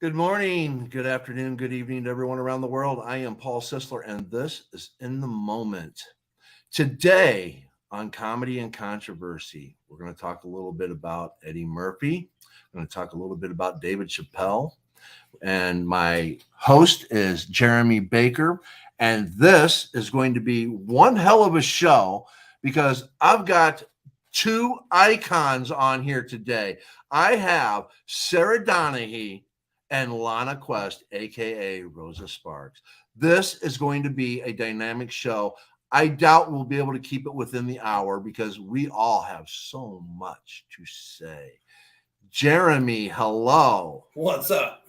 Good morning, good afternoon, good evening to everyone around the world. I am Paul Sisler, and this is In the Moment. Today on Comedy and Controversy, we're going to talk a little bit about Eddie Murphy. We're going to talk a little bit about David Chappelle. And my host is Jeremy Baker. And this is going to be one hell of a show because I've got two icons on here today. I have Sarah Doneghy and Lana Quest, aka Rosa Sparks. This is going to be a dynamic show. I doubt we'll be able to keep it within the hour because we all have so much to say. Jeremy, hello. What's up?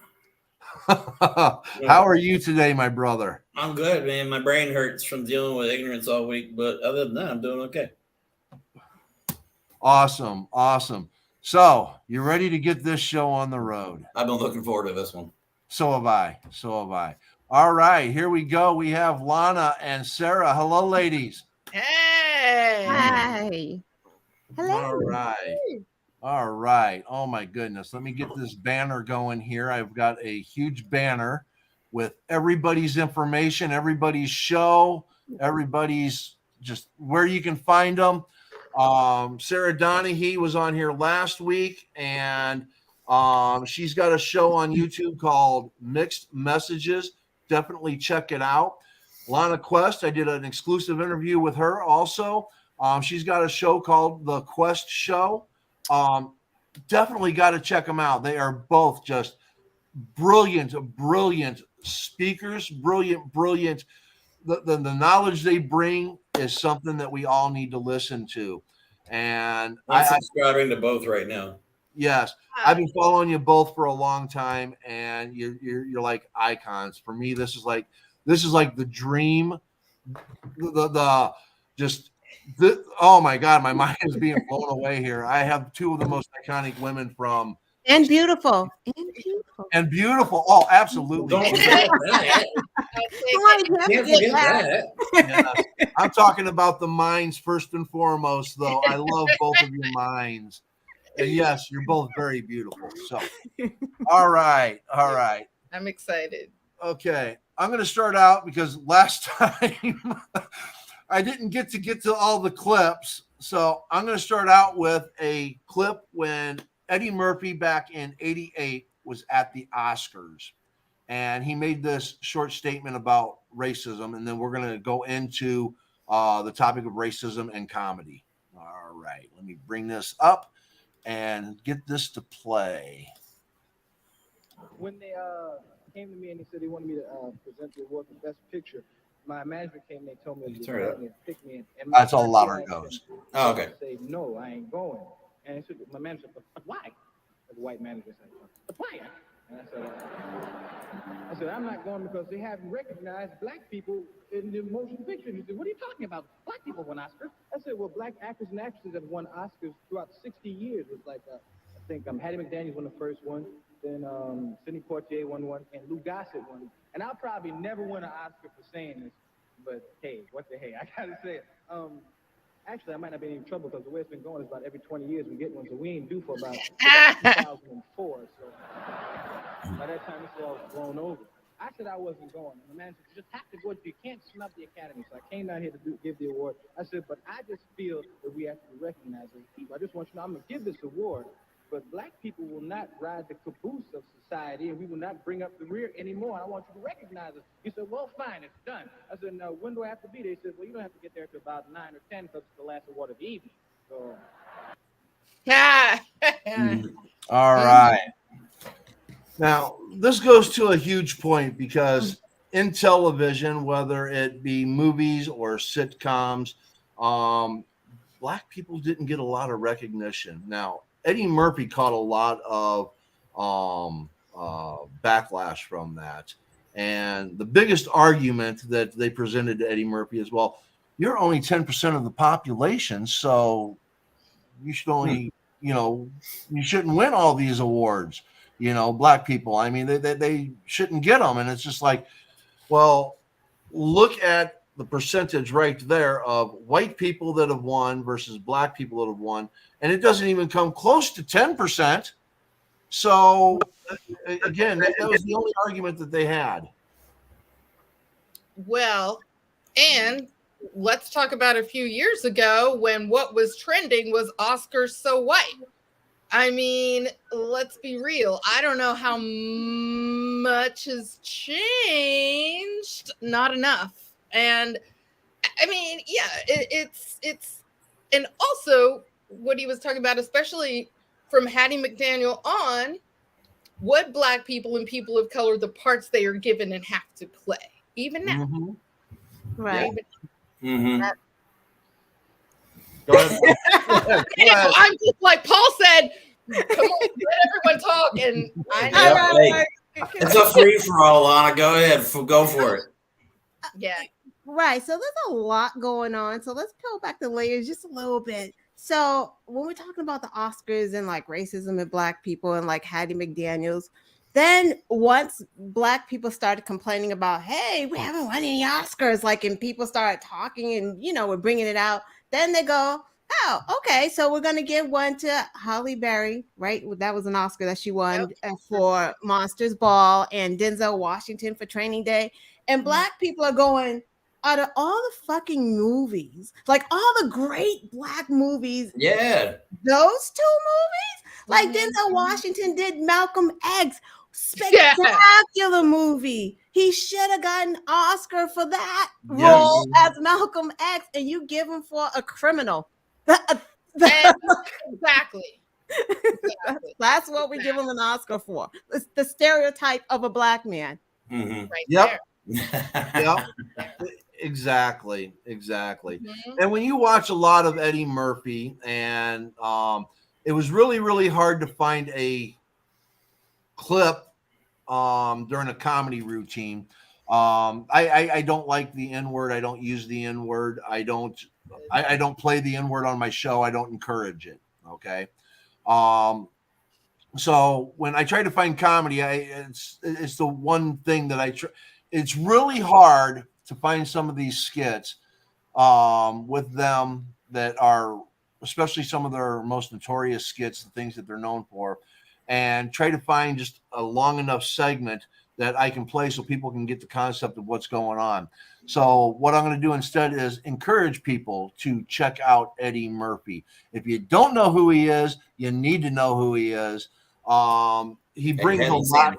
How are you today, my brother? I'm good, man. My brain hurts from dealing with ignorance all week, but other than that, I'm doing okay. Awesome. So, you ready to get this show on the road? I've been looking forward to this one. So have I. All right, here we go. We have Lana and Sarah. Hello, ladies. Hey. Hi. Hello. All right. Oh, my goodness. Let me get this banner going here. I've got a huge banner with everybody's information, everybody's show, everybody's just where you can find them. Sarah Doneghy was on here last week, and she's got a show on YouTube called Mixed Messages. Definitely check it out. Lana Quest, I did an exclusive interview with her also. She's got a show called The Quest Show. Definitely got to check them out. They are both just brilliant speakers, brilliant. The knowledge they bring is something that we all need to listen to. And I'm subscribing to both right now. Yes, I've been following you both for a long time, and you're like icons for me. This is like the dream. Oh my God, my mind is being blown away here. I have two of the most iconic women from And beautiful. Oh, absolutely. Don't forget that. Can't forget that. Yeah. I'm talking about the minds first and foremost, though. I love both of your minds. And yes, you're both very beautiful. So, all right. I'm excited. Okay. I'm going to start out because last time I didn't get to all the clips. So I'm going to start out with a clip when Eddie Murphy back in '88 was at the Oscars. And he made this short statement about racism. And then we're going to go into the topic of racism and comedy. All right. Let me bring this up and get this to play. When they came to me and they said they wanted me to present the award for Best Picture, my management came and they told me to pick me. And That's how louder it goes. Oh, okay. I say, no, I ain't going. And they said, my manager said, but why? The white manager said, but why? And I said, I'm not going because they haven't recognized black people in the motion picture. He said, what are you talking about? Black people won Oscars. I said, well, black actors and actresses have won Oscars throughout 60 years. It's like, I think Hattie McDaniels won the first one, then Sidney Poitier won one, and Lou Gossett won. And I'll probably never win an Oscar for saying this, but hey, what the hey, I gotta say it. Actually, I might not be in any trouble because the way it's been going is about every 20 years we get one, so we ain't due for about 2004. So by that time, it's all blown over. I said I wasn't going. And the man said, you just have to go. You can't snub the Academy. So I came down here to give the award. I said, but I just feel that we have to be recognized as people. I just want you to know I'm going to give this award, but black people will not ride the caboose of society, and we will not bring up the rear anymore. And I want you to recognize it. He said, well, fine, it's done. I said, now, when do I have to be there? He said, well, you don't have to get there until about 9 or 10 because it's the last award of the evening. So. All right. Now, this goes to a huge point because in television, whether it be movies or sitcoms, black people didn't get a lot of recognition. Now, Eddie Murphy caught a lot of backlash from that. And the biggest argument that they presented to Eddie Murphy is, well, you're only 10% of the population, so you should only, you shouldn't win all these awards. Black people. I mean, they shouldn't get them. And it's just like, well, look at the percentage right there of white people that have won versus black people that have won. And it doesn't even come close to 10%. So again, that was the only argument that they had. Well, and let's talk about a few years ago when what was trending was Oscars so white. I mean, let's be real. I don't know how much has changed. Not enough. And I mean, yeah, it's and also what he was talking about, especially from Hattie McDaniel on, what Black people and people of color, the parts they are given and have to play, even now. Mm-hmm. Right. Mm-hmm. Go ahead. Go ahead. I'm just like Paul said, come on, let everyone talk. And I know. Yep, hey, it's a free for all, Lana. Go ahead, go for it. Yeah. Right. So there's a lot going on. So let's peel back the layers just a little bit. So when we're talking about the Oscars and like racism and Black people and like Hattie McDaniels, then once Black people started complaining about, hey, we haven't won any Oscars, like, and people started talking and, you know, we're bringing it out, then they go, oh, okay, so we're going to give one to Halle Berry, right? That was an Oscar that she won for Monsters Ball, and Denzel Washington for Training Day. And Black people are going, out of all the fucking movies, like all the great Black movies, Yeah, those two movies, like Denzel Washington did Malcolm X, spectacular movie. He should have gotten an Oscar for that role as Malcolm X, and you give him for a criminal. Exactly. That's what we give him an Oscar for. It's the stereotype of a Black man. Mm-hmm. Right. Yep. There. Yep. Exactly. And when you watch a lot of Eddie Murphy, and it was really, really hard to find a clip during a comedy routine. I don't like the N-word. I don't use the N-word. I don't play the N-word on my show. I don't encourage it. Okay. So when I try to find comedy, it's the one thing that I try. It's really hard to find some of these skits with them that are, especially some of their most notorious skits, the things that they're known for, and try to find just a long enough segment that I can play so people can get the concept of what's going on. So what I'm going to do instead is encourage people to check out Eddie Murphy. If you don't know who he is, you need to know who he is. He brings a lot.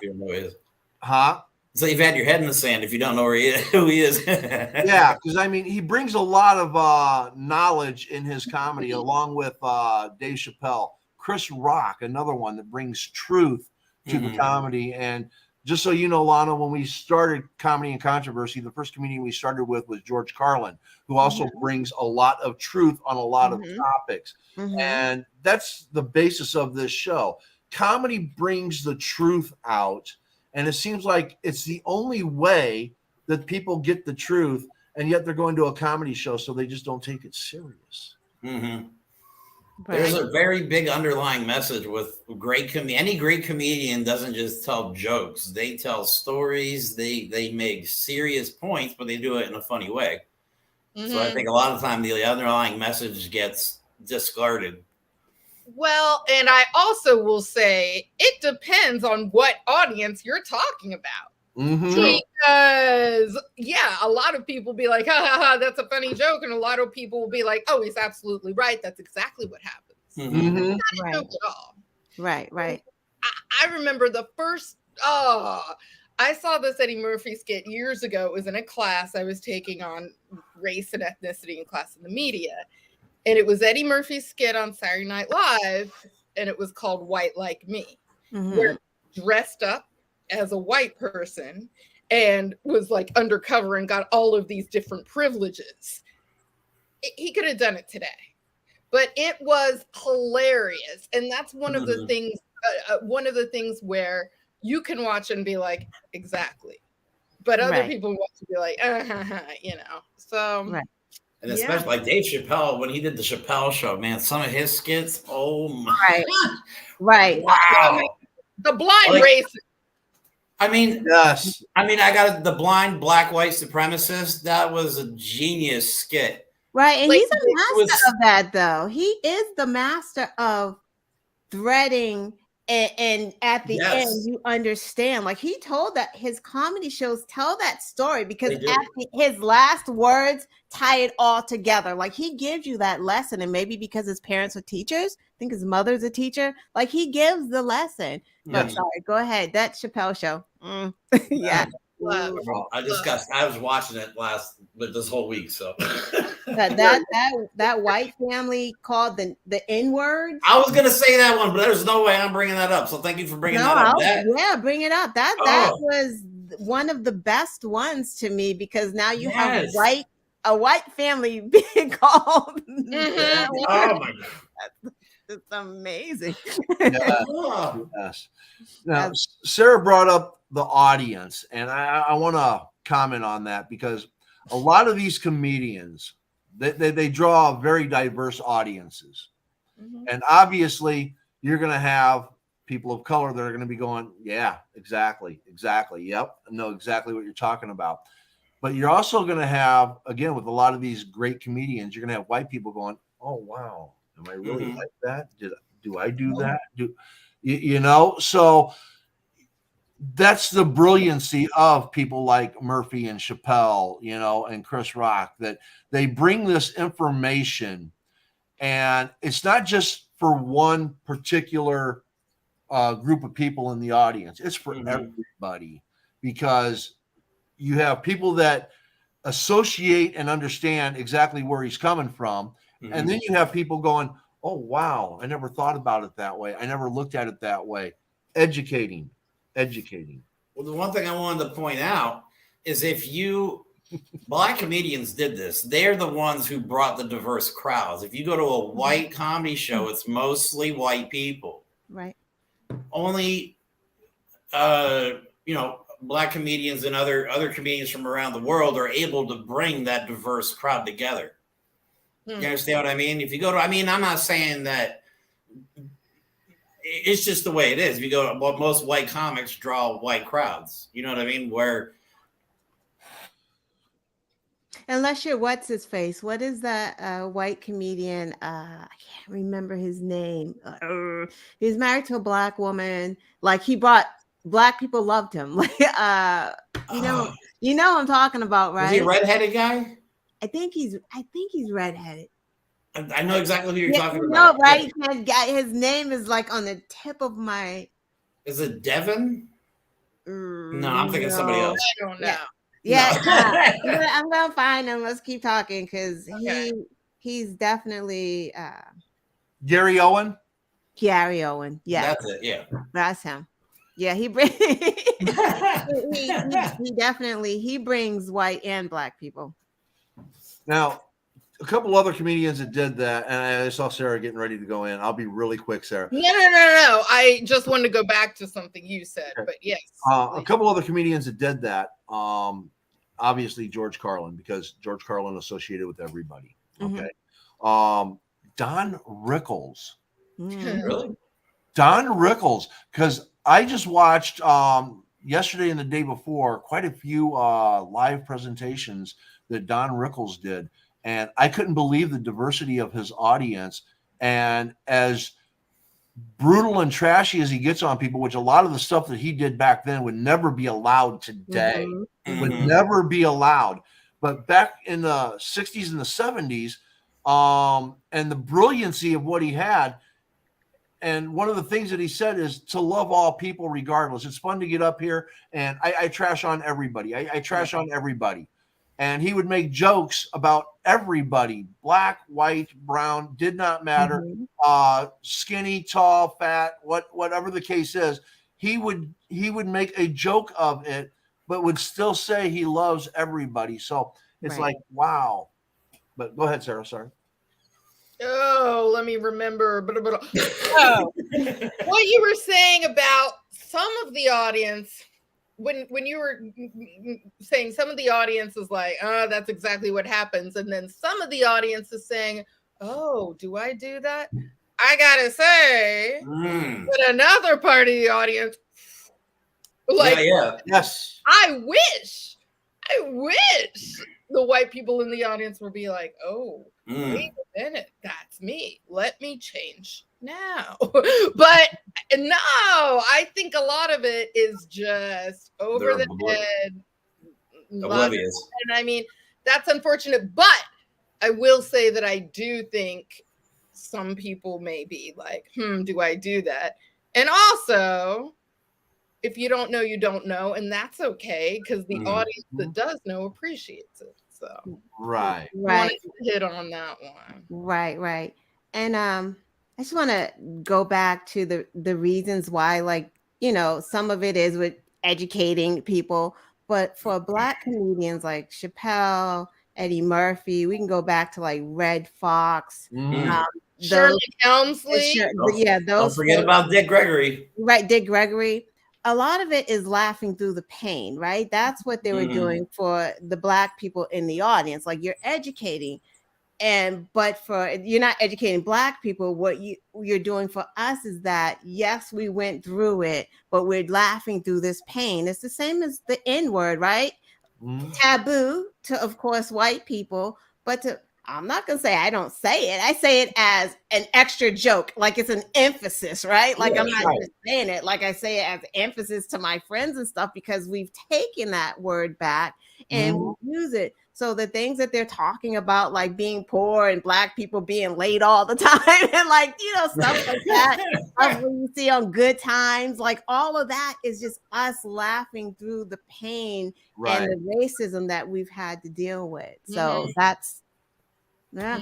Huh? So you've had your head in the sand if you don't know who he is. Yeah, because I mean, he brings a lot of knowledge in his comedy, along with Dave Chappelle, Chris Rock, another one that brings truth to the comedy. And just so you know, Lana, when we started Comedy and Controversy, the first comedian we started with was George Carlin, who also brings a lot of truth on a lot of topics. And that's the basis of this show. Comedy brings the truth out. And it seems like it's the only way that people get the truth, and yet they're going to a comedy show, so they just don't take it serious. Mm-hmm. Right. There's a very big underlying message with any great comedian doesn't just tell jokes. They tell stories. They make serious points, but they do it in a funny way. So I think a lot of the time the underlying message gets discarded. Well, and I also will say it depends on what audience you're talking about. Because, yeah, a lot of people be like, ha, ha, ha, that's a funny joke. And a lot of people will be like, oh, he's absolutely right. That's exactly what happens. Not a joke at all. Right. I remember the first, I saw this Eddie Murphy skit years ago. It was in a class I was taking on race and ethnicity in class in the media. And it was Eddie Murphy's skit on Saturday Night Live, and it was called White Like Me, where he dressed up as a white person and was like undercover and got all of these different privileges. He could have done it today, but it was hilarious. And that's one of the things where you can watch and be like, exactly. But other people watch and be like, you know, so. Right. And especially like Dave Chappelle, when he did the Chappelle show, man, some of his skits, oh my God. Right. Wow. The blind race. I mean, yes. I mean, I got the blind black white supremacist. That was a genius skit. Right. And he's a master of that, though. He is the master of threading And at the Yes. end you understand, like he told that his comedy shows tell that story because They do. his last words tie it all together. Like he gives you that lesson, and maybe because his parents are teachers, I think his mother's a teacher, like he gives the lesson. But Yes. sorry, go ahead. That Chappelle show. Yeah. Love. Well, I was watching it this whole week. So that white family called the N-word. I was gonna say that one, but there's no way I'm bringing that up. So thank you for bringing that up. Yeah, bring it up. That was one of the best ones to me, because now you have a white family being called. Mhm. Oh my god. It's amazing. Yes. Now, Sarah brought up the audience, and I want to comment on that, because a lot of these comedians, they draw very diverse audiences. Mhm. And obviously, you're going to have people of color that are going to be going, yeah, exactly. Yep. I know exactly what you're talking about. But you're also going to have, again, with a lot of these great comedians, you're going to have white people going, oh, wow. Am I really like that? Do I do that? So that's the brilliancy of people like Murphy and Chappelle, and Chris Rock, that they bring this information, and it's not just for one particular group of people in the audience. It's for everybody, because you have people that associate and understand exactly where he's coming from. And then you have people going, oh, wow, I never thought about it that way. I never looked at it that way. Educating. Well, the one thing I wanted to point out is Black comedians did this. They're the ones who brought the diverse crowds. If you go to a white comedy show, it's mostly white people. Right. Only, Black comedians and other comedians from around the world are able to bring that diverse crowd together. You understand what I mean? If you go to, I'm not saying that it's just the way it is. If you go to, most white comics draw white crowds. You know what I mean? Unless you're what's his face? What is that white comedian? I can't remember his name. He's married to a Black woman. Like he brought Black people loved him. Like you know what I'm talking about, right? Is he a redheaded guy? I think he's redheaded. I know exactly who you're talking about. No, right? His name is like on the tip of my. Is it Devin? No, I'm thinking somebody else. I don't know. Yeah, I'm gonna find him. Let's keep talking, because he's definitely Gary Owen. Gary Owen. Yeah, that's it. Yeah, that's him. Yeah, he definitely brings white and Black people. Now, a couple other comedians that did that, and I saw Sarah getting ready to go in. I'll be really quick, Sarah. No. I just wanted to go back to something you said, but yes. A couple other comedians that did that. Obviously George Carlin, because George Carlin associated with everybody. Okay. Don Rickles. Really? Don Rickles, because I just watched yesterday and the day before quite a few live presentations that Don Rickles did, and I couldn't believe the diversity of his audience, and as brutal and trashy as he gets on people, which a lot of the stuff that he did back then would never be allowed today. Would never be allowed. But back in the 60s and the 70s, and the brilliancy of what he had, and one of the things that he said is to love all people regardless. It's fun to get up here, and I trash on everybody. I trash on everybody. And he would make jokes about everybody, Black, white, brown, did not matter, skinny, tall, fat, whatever the case is. He would make a joke of it, but would still say he loves everybody. So it's like, wow. But go ahead, Sarah. Sorry. Oh, let me remember. Oh, what you were saying about some of the audience. When you were saying some of the audience is like, oh, that's exactly what happens. And then some of the audience is saying, oh, do I do that? I gotta say, but another part of the audience, like, yes, I wish the white people in the audience would be like, oh, wait a minute, that's me. Let me change now. But No, I think a lot of it is just over the head. Oblivious. And I mean, that's unfortunate, but I will say that I do think some people may be like, do I do that? And also, if you don't know, you don't know, and that's okay, because the audience that does know appreciates it. So right. I wanted to hit on that one. Right. And I just want to go back to the reasons why, like, some of it is with educating people, but for Black comedians like Chappelle, Eddie Murphy, we can go back to like Red Fox, Shirley Helmsley. those. Don't forget about Dick Gregory. Right, Dick Gregory. A lot of it is laughing through the pain, right? That's what they were doing for the Black people in the audience. Like, you're educating, but you're not educating Black people. What you're doing for us is that, yes, we went through it, but we're laughing through this pain. It's the same as the N-word, right? Taboo to, of course, white people, but I'm not going to say I don't say it. I say it as an extra joke, like it's an emphasis, right? Like, I'm not just saying it. Like, I say it as emphasis to my friends and stuff, because we've taken that word back and we use it. So the things that they're talking about, like being poor and Black people being late all the time and like, stuff like that, what you see on Good Times, like all of that is just us laughing through the pain and the racism that we've had to deal with. So that's, yeah.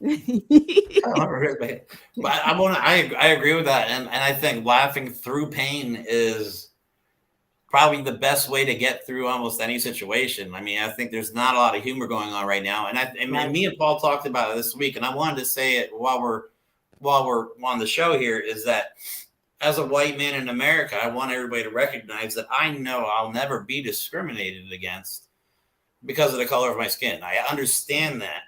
But I agree with that, and I think laughing through pain is probably the best way to get through almost any situation. I mean, I think there's not a lot of humor going on right now, and me and Paul talked about it this week, and I wanted to say it while we're on the show here, is that as a white man in America, I want everybody to recognize that I know I'll never be discriminated against because of the color of my skin. I understand that.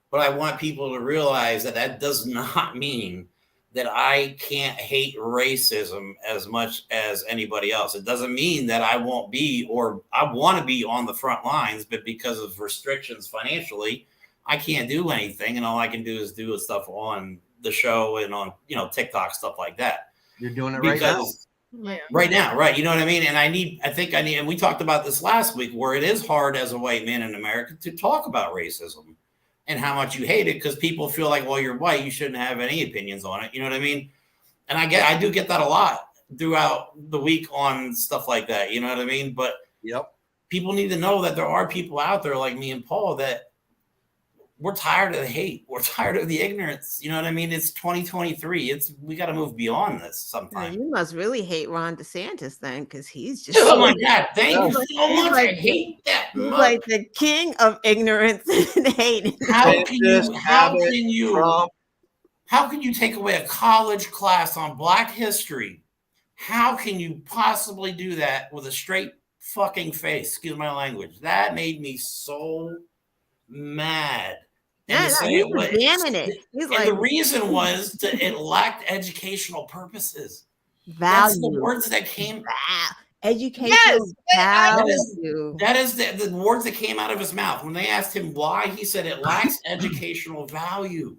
But I want people to realize that that does not mean that I can't hate racism as much as anybody else. It doesn't mean that I won't be, or I want to be on the front lines, but because of restrictions financially, I can't do anything. And all I can do is do stuff on the show and on, TikTok, stuff like that. You're doing it right now. Right now, right. You know what I mean? And I need, and we talked about this last week, where it is hard as a white man in America to talk about racism and how much you hate it, because people feel like, well, you're white, you shouldn't have any opinions on it. You know what I mean? And I do get that a lot throughout the week on stuff like that. You know what I mean? But people need to know that there are people out there like me and Paul that we're tired of the hate. We're tired of the ignorance. You know what I mean? It's 2023. We got to move beyond this sometime. You must really hate Ron DeSantis then, because he's just. Oh my God! Thank you so much. I hate that. He's like the king of ignorance and hate. How can you take away a college class on Black history? How can you possibly do that with a straight fucking face? Excuse my language. That made me so mad. And he was banning it. The reason was it lacked educational purposes. Value. That's the words that came. Educational value. That is the words that came out of his mouth. When they asked him why, he said it lacks educational value.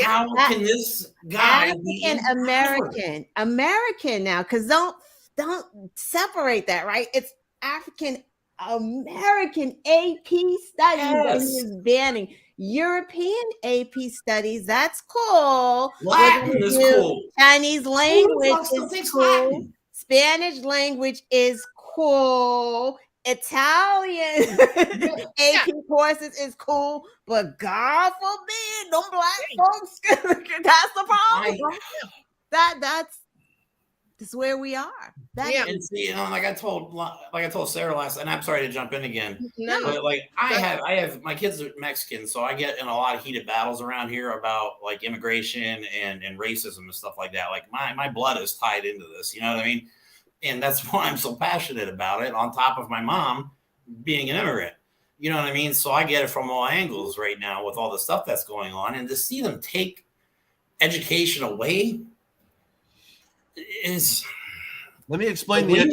How can this guy be American now? Because don't separate that, right? It's African American AP studies that he is banning. European AP studies, that's cool. Latin is cool. Chinese language is cool. Latin? Spanish language is cool. Italian AP courses is cool, but God forbid, them Black folks. That's the problem. That's where we are. And see, like I told Sarah last, and I'm sorry to jump in again. No. But like I have my kids are Mexican, so I get in a lot of heated battles around here about like immigration and racism and stuff like that. Like my blood is tied into this, you know what I mean? And that's why I'm so passionate about it, on top of my mom being an immigrant. You know what I mean? So I get it from all angles right now with all the stuff that's going on. And to see them take education away is... Let me explain. We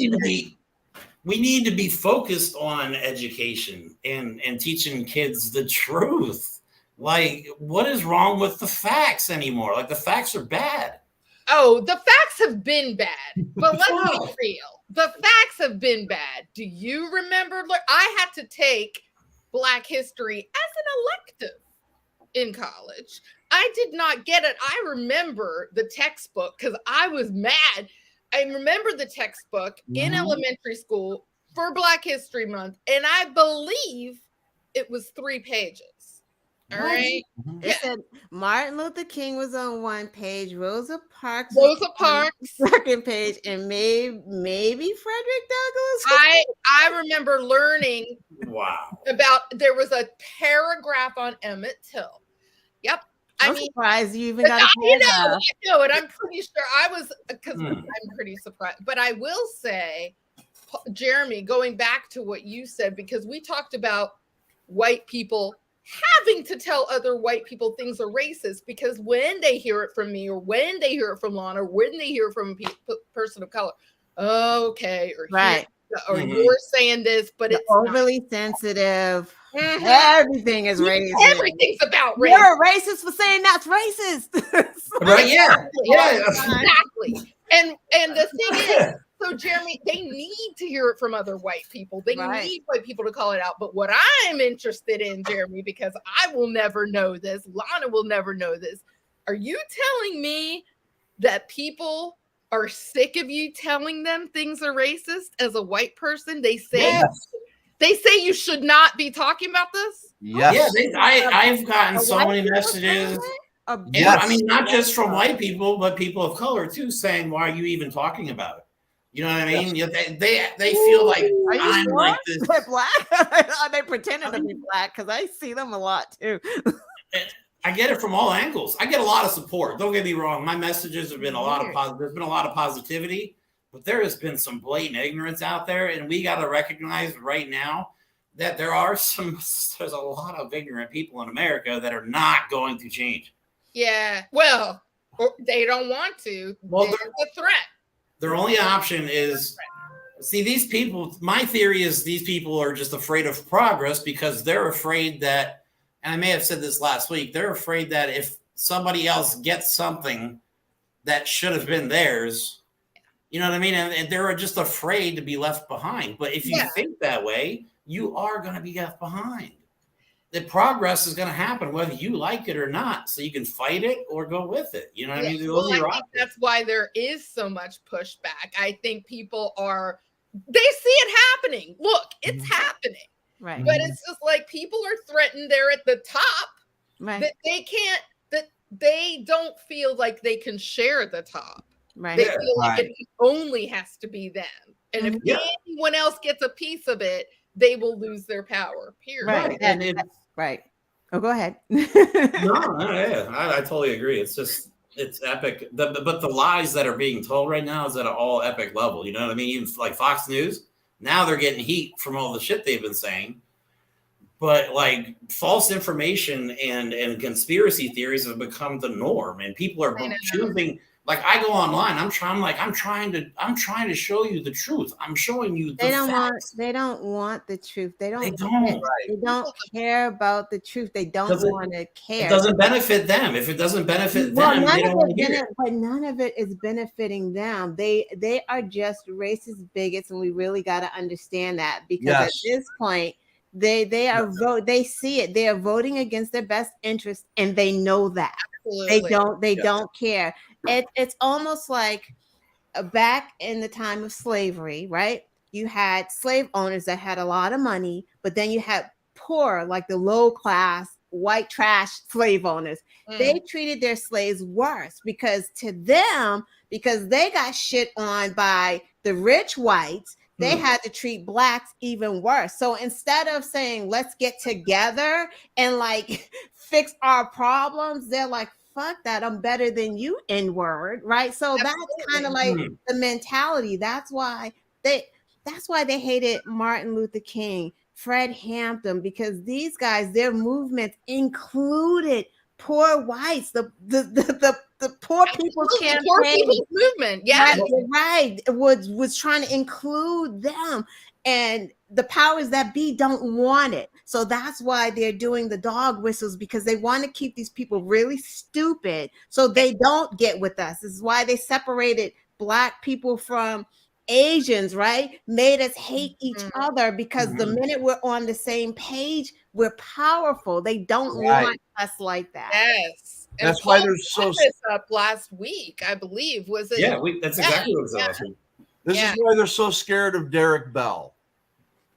need to be focused on education and teaching kids the truth. Like, what is wrong with the facts anymore? Like, the facts are bad. Oh, the facts have been bad, but let's be real. The facts have been bad. Do you remember? I had to take Black history as an elective in college. I did not get it. I remember the textbook because I was mad. I remember the textbook in elementary school for Black History Month, and I believe it was 3 pages. All right. It said Martin Luther King was on 1 page, Rosa Parks second page, and maybe Frederick Douglass. I remember learning about there was a paragraph on Emmett Till. Yep. I'm surprised you even got a paragraph. I know it. I'm pretty sure I was because I'm pretty surprised. But I will say, Jeremy, going back to what you said, because we talked about white people having to tell other white people things are racist, because when they hear it from me, or when they hear it from Lana, or when they hear it from a person of color, okay, or right, or you're saying this, but it's overly sensitive. Everything is racist. Everything's about race. You're a racist for saying that's racist. Right? Yeah. Exactly. And the thing is, so Jeremy, they need to hear it from other white people. They need white people to call it out. But what I'm interested in, Jeremy, because I will never know this, Lana will never know this. Are you telling me that people are sick of you telling them things are racist as a white person? They say they say you should not be talking about this? Yes. Yeah, I've gotten so many messages. I mean, not just from white people, but people of color too, saying, "Why are you even talking about it?" You know what I mean? Yes. They feel like I'm like this. They're black. Are they pretending to be black? Because I see them a lot too. I get it from all angles. I get a lot of support. Don't get me wrong. My messages have been there's been a lot of positivity, but there has been some blatant ignorance out there, and we got to recognize right now that there's a lot of ignorant people in America that are not going to change. Yeah, well, they don't want to. Well, there's a threat. Their only option is, see, these people, my theory is these people are just afraid of progress because they're afraid that, and I may have said this last week, they're afraid that if somebody else gets something that should have been theirs, you know what I mean? And they're just afraid to be left behind. But if you think that way, you are going to be left behind. The progress is going to happen whether you like it or not. So you can fight it or go with it. You know what I mean? Well, I think that's why there is so much pushback. I think people they see it happening. Look, it's happening. Right. But it's just like people are threatened. They're at the top. Right. That they can't, that they don't feel like they can share the top. Right. They feel like it only has to be them. And if anyone else gets a piece of it, they will lose their power. Period. Right. Right. Oh, go ahead. I totally agree. It's epic. But the lies that are being told right now is at an all epic level. You know what I mean? Even like Fox News, now they're getting heat from all the shit they've been saying. But like false information and conspiracy theories have become the norm, and people are choosing. Like I go online, I'm trying to show you the truth. I'm showing you the facts. They don't want the truth. They don't care about the truth. They don't want to care. It doesn't benefit them. If it doesn't benefit them, they don't want to hear it. But none of it is benefiting them. They are just racist bigots, and we really got to understand that, because at this point, they see it. They are voting against their best interest, and they know that. Absolutely. They don't care. It's almost like back in the time of slavery, right? You had slave owners that had a lot of money, but then you had poor, like the low class, white trash slave owners. They treated their slaves worse because they got shit on by the rich whites. They had to treat blacks even worse. So instead of saying, let's get together and like fix our problems, they're like, fuck that, I'm better than you, N-word, right? So that's kind of like the mentality. That's why they hated Martin Luther King, Fred Hampton, because these guys, their movements included poor whites, the poor people's campaign. Poor people's movement, right, was trying to include them. And the powers that be don't want it. So that's why they're doing the dog whistles, because they want to keep these people really stupid so they don't get with us. This is why they separated Black people from Asians, right? Made us hate each other, because the minute we're on the same page, we're powerful. They don't want us like that. Yes. And That's Paul why they're so brought this up last week, I believe. Was it? Yeah, that's exactly what it was last week. This is why they're so scared of Derek Bell.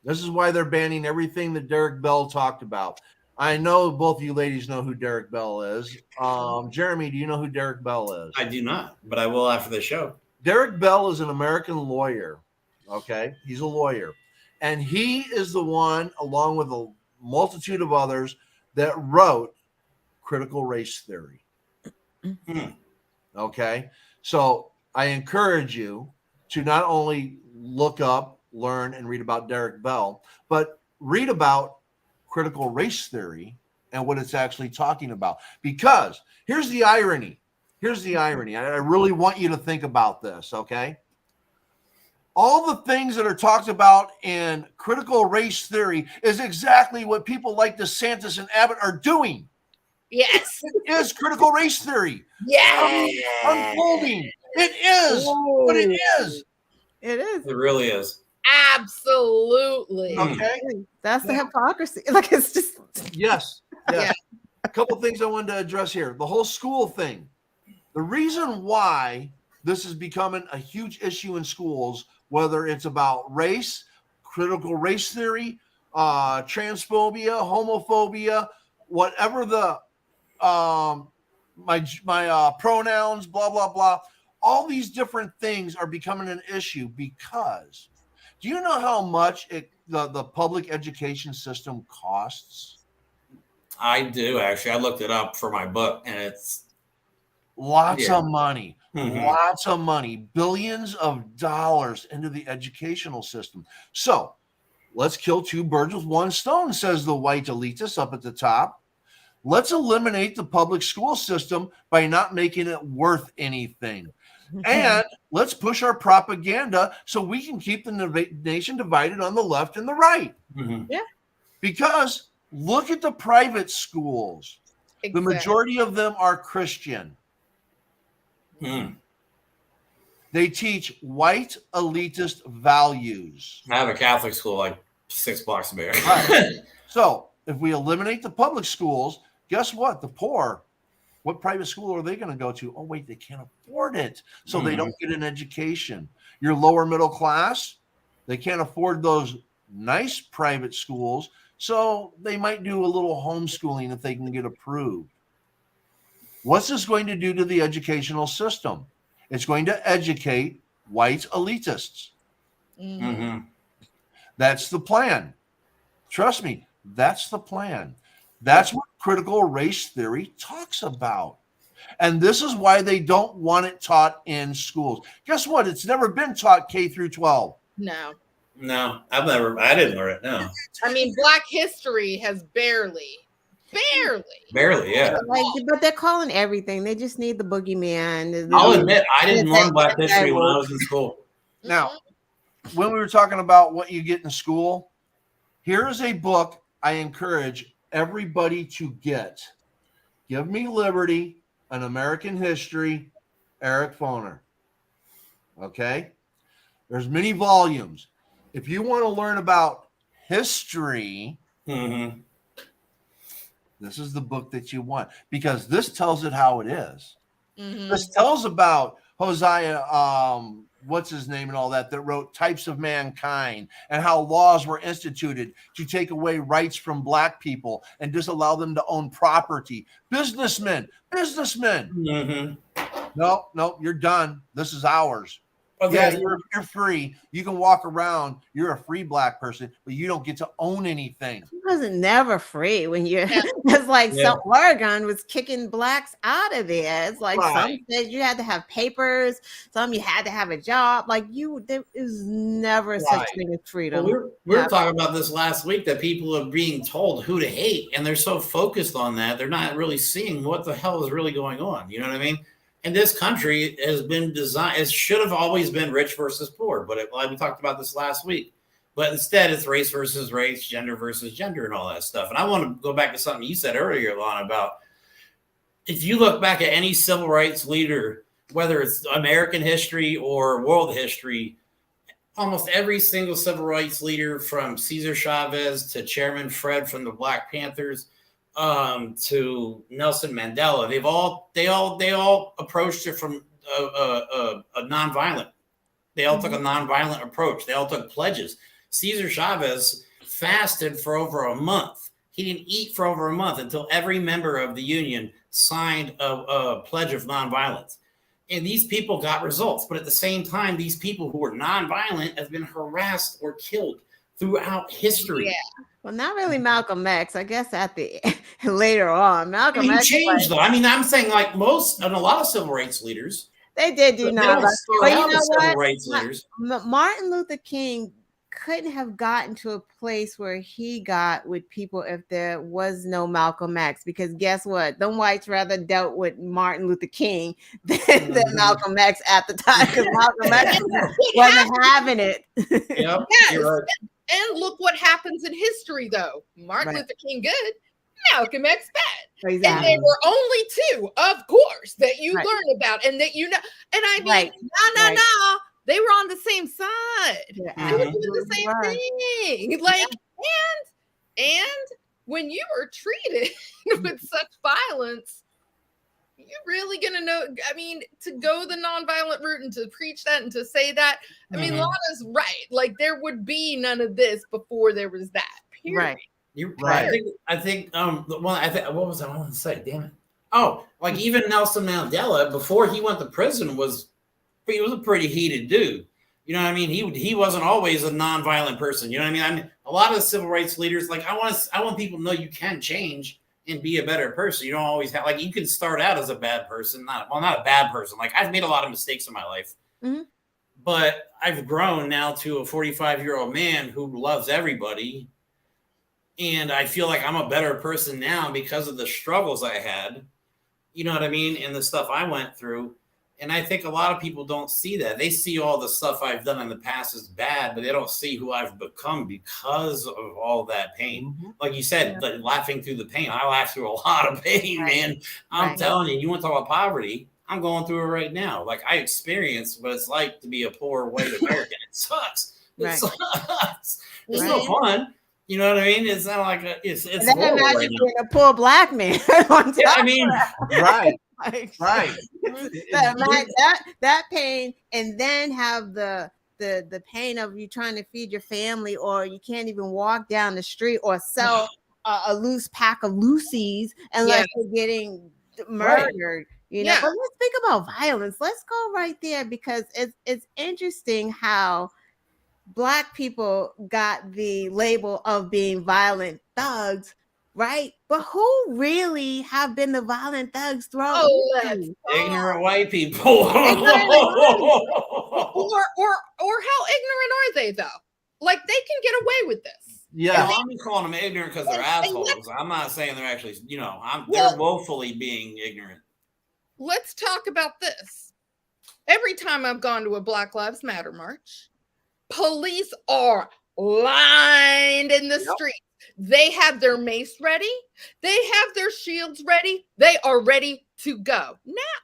This is why they're banning everything that Derek Bell talked about. I know both of you ladies know who Derek Bell is. Jeremy, do you know who Derek Bell is? I do not, but I will after the show. Derek Bell is an American lawyer. Okay, he's a lawyer, and he is the one, along with a multitude of others, that wrote critical race theory. Okay, so I encourage you to not only look up, learn, and read about Derek Bell, but read about critical race theory and what it's actually talking about. Because here's the irony. Here's the irony. I really want you to think about this, okay? All the things that are talked about in critical race theory is exactly what people like DeSantis and Abbott are doing. Yes. It is critical race theory. Yeah. Unfolding. It is what it is. It is. It really is. Absolutely. Okay. That's the hypocrisy. Like, it's just. Yes. A couple things I wanted to address here. The whole school thing. The reason why this is becoming a huge issue in schools, whether it's about race, critical race theory, transphobia, homophobia, whatever the my pronouns, blah blah blah, all these different things are becoming an issue because do you know how much the public education system costs? I do, actually. I looked it up for my book, and it's lots of money. Lots of money, billions of dollars into the educational system. So let's kill two birds with one stone, says the white elitists up at the top. Let's eliminate the public school system by not making it worth anything. And let's push our propaganda so we can keep the nation divided on the left and the right. Yeah. Because look at the private schools. The majority of them are Christian. They teach white elitist values. I have a Catholic school like 6 blocks away. Right. So if we eliminate the public schools, guess what? The poor, what private school are they going to go to? Oh, wait, they can't afford it. So they don't get an education. Your lower middle class, they can't afford those nice private schools. So they might do a little homeschooling if they can get approved. What's this going to do to the educational system? It's going to educate white elitists. That's the plan. Trust me, that's the plan. That's what critical race theory talks about. And this is why they don't want it taught in schools. Guess what? It's never been taught K through 12. No. I didn't learn it. No. I mean, Black history has barely, yeah. Like, but they're calling everything. They just need the boogeyman. I'll admit, I didn't learn Black history when I was in school. Now, when we were talking about what you get in school, here is a book I encourage everybody to get. Give Me Liberty, An American History, Eric Foner. Okay? There's many volumes. If you want to learn about history, this is the book that you want, because this tells it how it is. This tells about Hosea, what's his name and all that wrote Types of Mankind, and how laws were instituted to take away rights from Black people and disallow them to own property. Businessmen. No, you're done. This is ours. Yeah, you're free. You can walk around. You're a free Black person, but you don't get to own anything. It wasn't never free when you're. It's like some Oregon was kicking Blacks out of there. It's like some said you had to have papers. Some you had to have a job. Like there is never such thing as freedom. Well, we were talking about this last week, that people are being told who to hate, and they're so focused on that, they're not really seeing what the hell is really going on. You know what I mean? And this country has been designed, it should have always been rich versus poor. But like we talked about this last week, But instead, it's race versus race, gender versus gender, and all that stuff. And I want to go back to something you said earlier, Lana, about if you look back at any civil rights leader, whether it's American history or world history, almost every single civil rights leader, from Cesar Chavez to Chairman Fred from the Black Panthers, to Nelson Mandela, they all approached it from a nonviolent. They all took a nonviolent approach. They all took pledges. Cesar Chavez fasted for over a month. He didn't eat for over a month until every member of the union signed a pledge of nonviolence. And these people got results. But at the same time, these people who were nonviolent have been harassed or killed throughout history. Yeah. Well, not really Malcolm X. I guess at the later on, Malcolm X changed though. I mean, I'm saying like most and a lot of civil rights leaders, they did do not. But you know what? Civil rights leaders. Martin Luther King couldn't have gotten to a place where he got with people if there was no Malcolm X, because guess what? Them whites rather dealt with Martin Luther King than Malcolm X at the time, because Malcolm X wasn't having it. Yep, yes. You're right. And look what happens in history, though. Martin Luther King good, Malcolm X bad. Exactly. And there were only two, of course, that you learn about and that you know. And I mean, no. They were on the same side. They were doing the same thing. Like, and when you are treated with such violence, you're really gonna know. I mean, to go the nonviolent route and to preach that and to say that. I mean, Lana's right. Like, there would be none of this before there was that. Period. Right. You're right. I think what was I want to say? Damn it. Oh, like even Nelson Mandela, before he went to prison, he was a pretty heated dude. You know what I mean? He wasn't always a nonviolent person. You know what I mean? A lot of the civil rights leaders, like I want people to know you can change and be a better person. You don't always have, like, you can start out as a bad person, not a bad person. Like, I've made a lot of mistakes in my life, but I've grown now to a 45-year-old man who loves everybody. And I feel like I'm a better person now because of the struggles I had, you know what I mean? And the stuff I went through. And I think a lot of people don't see that. They see all the stuff I've done in the past as bad, but they don't see who I've become because of all that pain. Like you said, laughing through the pain. I laugh through a lot of pain, man. I'm telling you, you want to talk about poverty? I'm going through it right now. Like, I experienced what it's like to be a poor white American. It sucks. It sucks. It's no fun. You know what I mean? It's not like it's horrible right now. A poor black man. I mean, right. That pain, and then have the pain of you trying to feed your family, or you can't even walk down the street or sell a loose pack of Lucy's unless you're getting murdered. You know, but let's think about violence. Let's go right there, because it's interesting how Black people got the label of being violent thugs, right? But who really have been the violent thugs throughout? Ignorant white people. Or how ignorant are they, though? Like, they can get away with this. Yeah, I'm calling them ignorant because they're assholes. I'm not saying they're actually, they're woefully being ignorant. Let's talk about this. Every time I've gone to a Black Lives Matter march, police are lined in the street. They have their mace ready. They have their shields ready. They are ready to go. Now,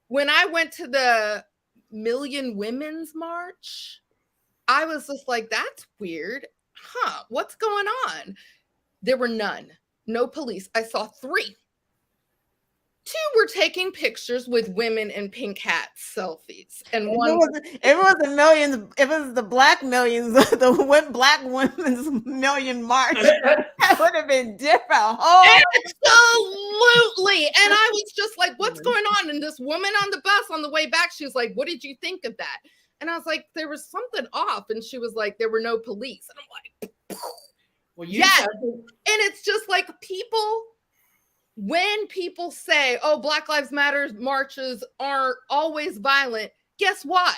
when I went to the Million Women's March, I was just like, that's weird. What's going on? There were none. No police. I saw 3. 2 were taking pictures with women in pink hats, selfies, and one. It was the millions. It was the Black millions, the Black women's million march. That would have been different. Absolutely. And I was just like, "What's going on?" And this woman on the bus on the way back, she was like, "What did you think of that?" And I was like, "There was something off." And she was like, "There were no police." And I'm like, "Well, and it's just like people." When people say, oh, Black Lives Matter marches aren't always violent, guess why?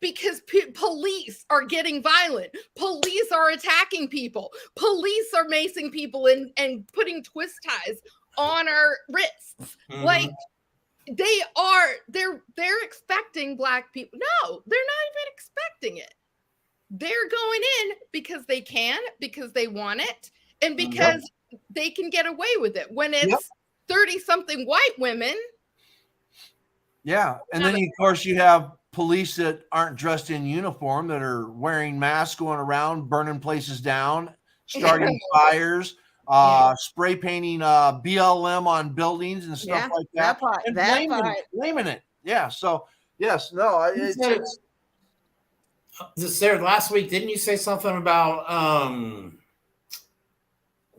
Because police are getting violent. Police are attacking people. Police are macing people and putting twist ties on our wrists. Like, they're expecting Black people. No, they're not even expecting it. they're going in because they can, because they want it, and because they can get away with it. When it's 30-something white women. Yeah. And then, of course, you have police that aren't dressed in uniform that are wearing masks, going around, burning places down, starting fires, spray painting BLM on buildings and stuff like that. And blaming it. Yeah. So, yes, no, it's Sarah, last week, didn't you say something about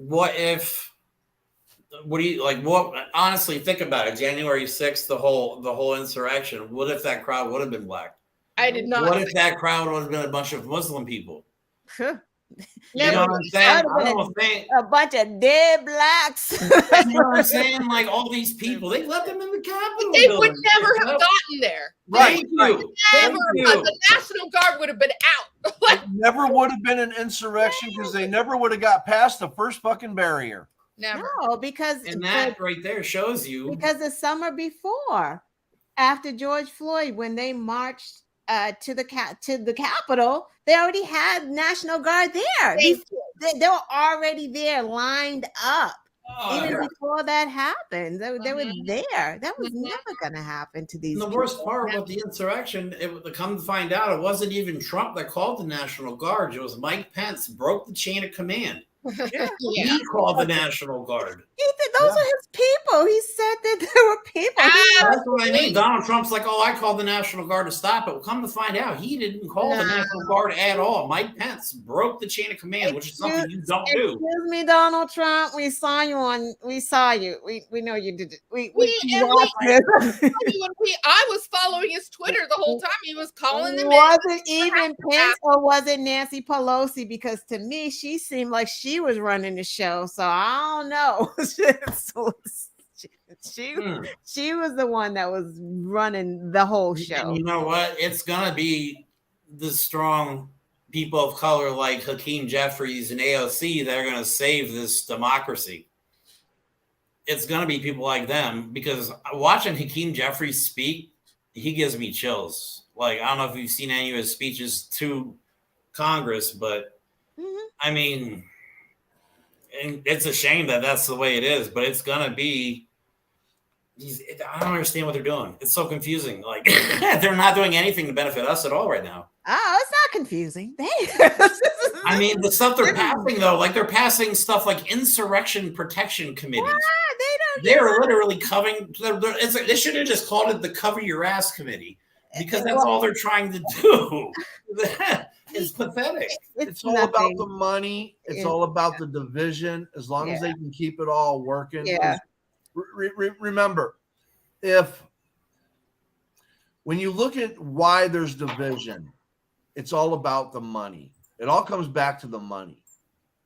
what do you like? What, honestly, think about it. January 6th, the whole insurrection. What if that crowd would have been black? I did not. What if that crowd would have been a bunch of Muslim people? You Never know what I'm saying? I don't think a bunch of dead blacks. You know what I'm saying? Like all these people, they let them in the Capitol. They would never have gotten there. Thank you. Never. The National Guard would have been out. It never would have been an insurrection because they never would have got past the first fucking barrier. Never. No, because and that right there shows you because the summer before, after George Floyd, when they marched to the Capitol, they already had National Guard there. They were already there, lined up. Even before that happened, they were there. That was never going to happen to these. And the worst part with the insurrection, come to find out, it wasn't even Trump that called the National Guard. It was Mike Pence broke the chain of command. He called the National Guard. Those are his people. He said that there were people. That's what I mean. Donald Trump's like, I called the National Guard to stop it. Well, come to find out, he didn't call the National Guard at all. Mike Pence broke the chain of command, which is something you don't do. Excuse me, Donald Trump. We saw you. We know you did it. I was following his Twitter the whole time. He was calling them. Was it even Pence or was it Nancy Pelosi? Because to me, she seemed like she was running the show. So I don't know. She was the one that was running the whole show. And you know what? It's gonna be the strong people of color like Hakeem Jeffries and AOC that are gonna save this democracy. It's gonna be people like them, because watching Hakeem Jeffries speak, he gives me chills. Like, I don't know if you've seen any of his speeches to Congress, but I mean, and it's a shame that that's the way it is, but it's gonna be. I don't understand what they're doing. It's so confusing. Like they're not doing anything to benefit us at all right now. Oh, it's not confusing. I mean, the stuff they're passing though, like they're passing stuff like insurrection protection committees. They're literally covering. They should have just called it the cover your ass committee, because that's all they're trying to do. It's pathetic. It's all about the money. It's all about the division. As long as they can keep it all working. Yeah. Remember, when you look at why there's division, it's all about the money. It all comes back to the money.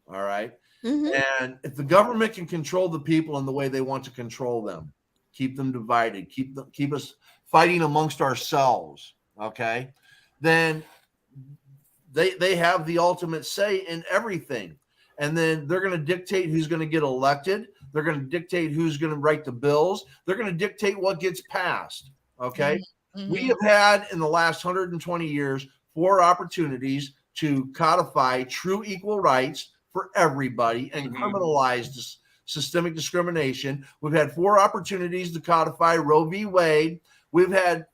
All right. And if the government can control the people in the way they want to control them, keep them divided, keep us fighting amongst ourselves. Okay. Then they have the ultimate say in everything. And then they're going to dictate who's going to get elected. They're going to dictate who's going to write the bills. They're going to dictate what gets passed. Okay. We have had in the last 120 years 4 opportunities to codify true equal rights for everybody and criminalize this systemic discrimination. We've had 4 opportunities to codify Roe v. Wade. We've had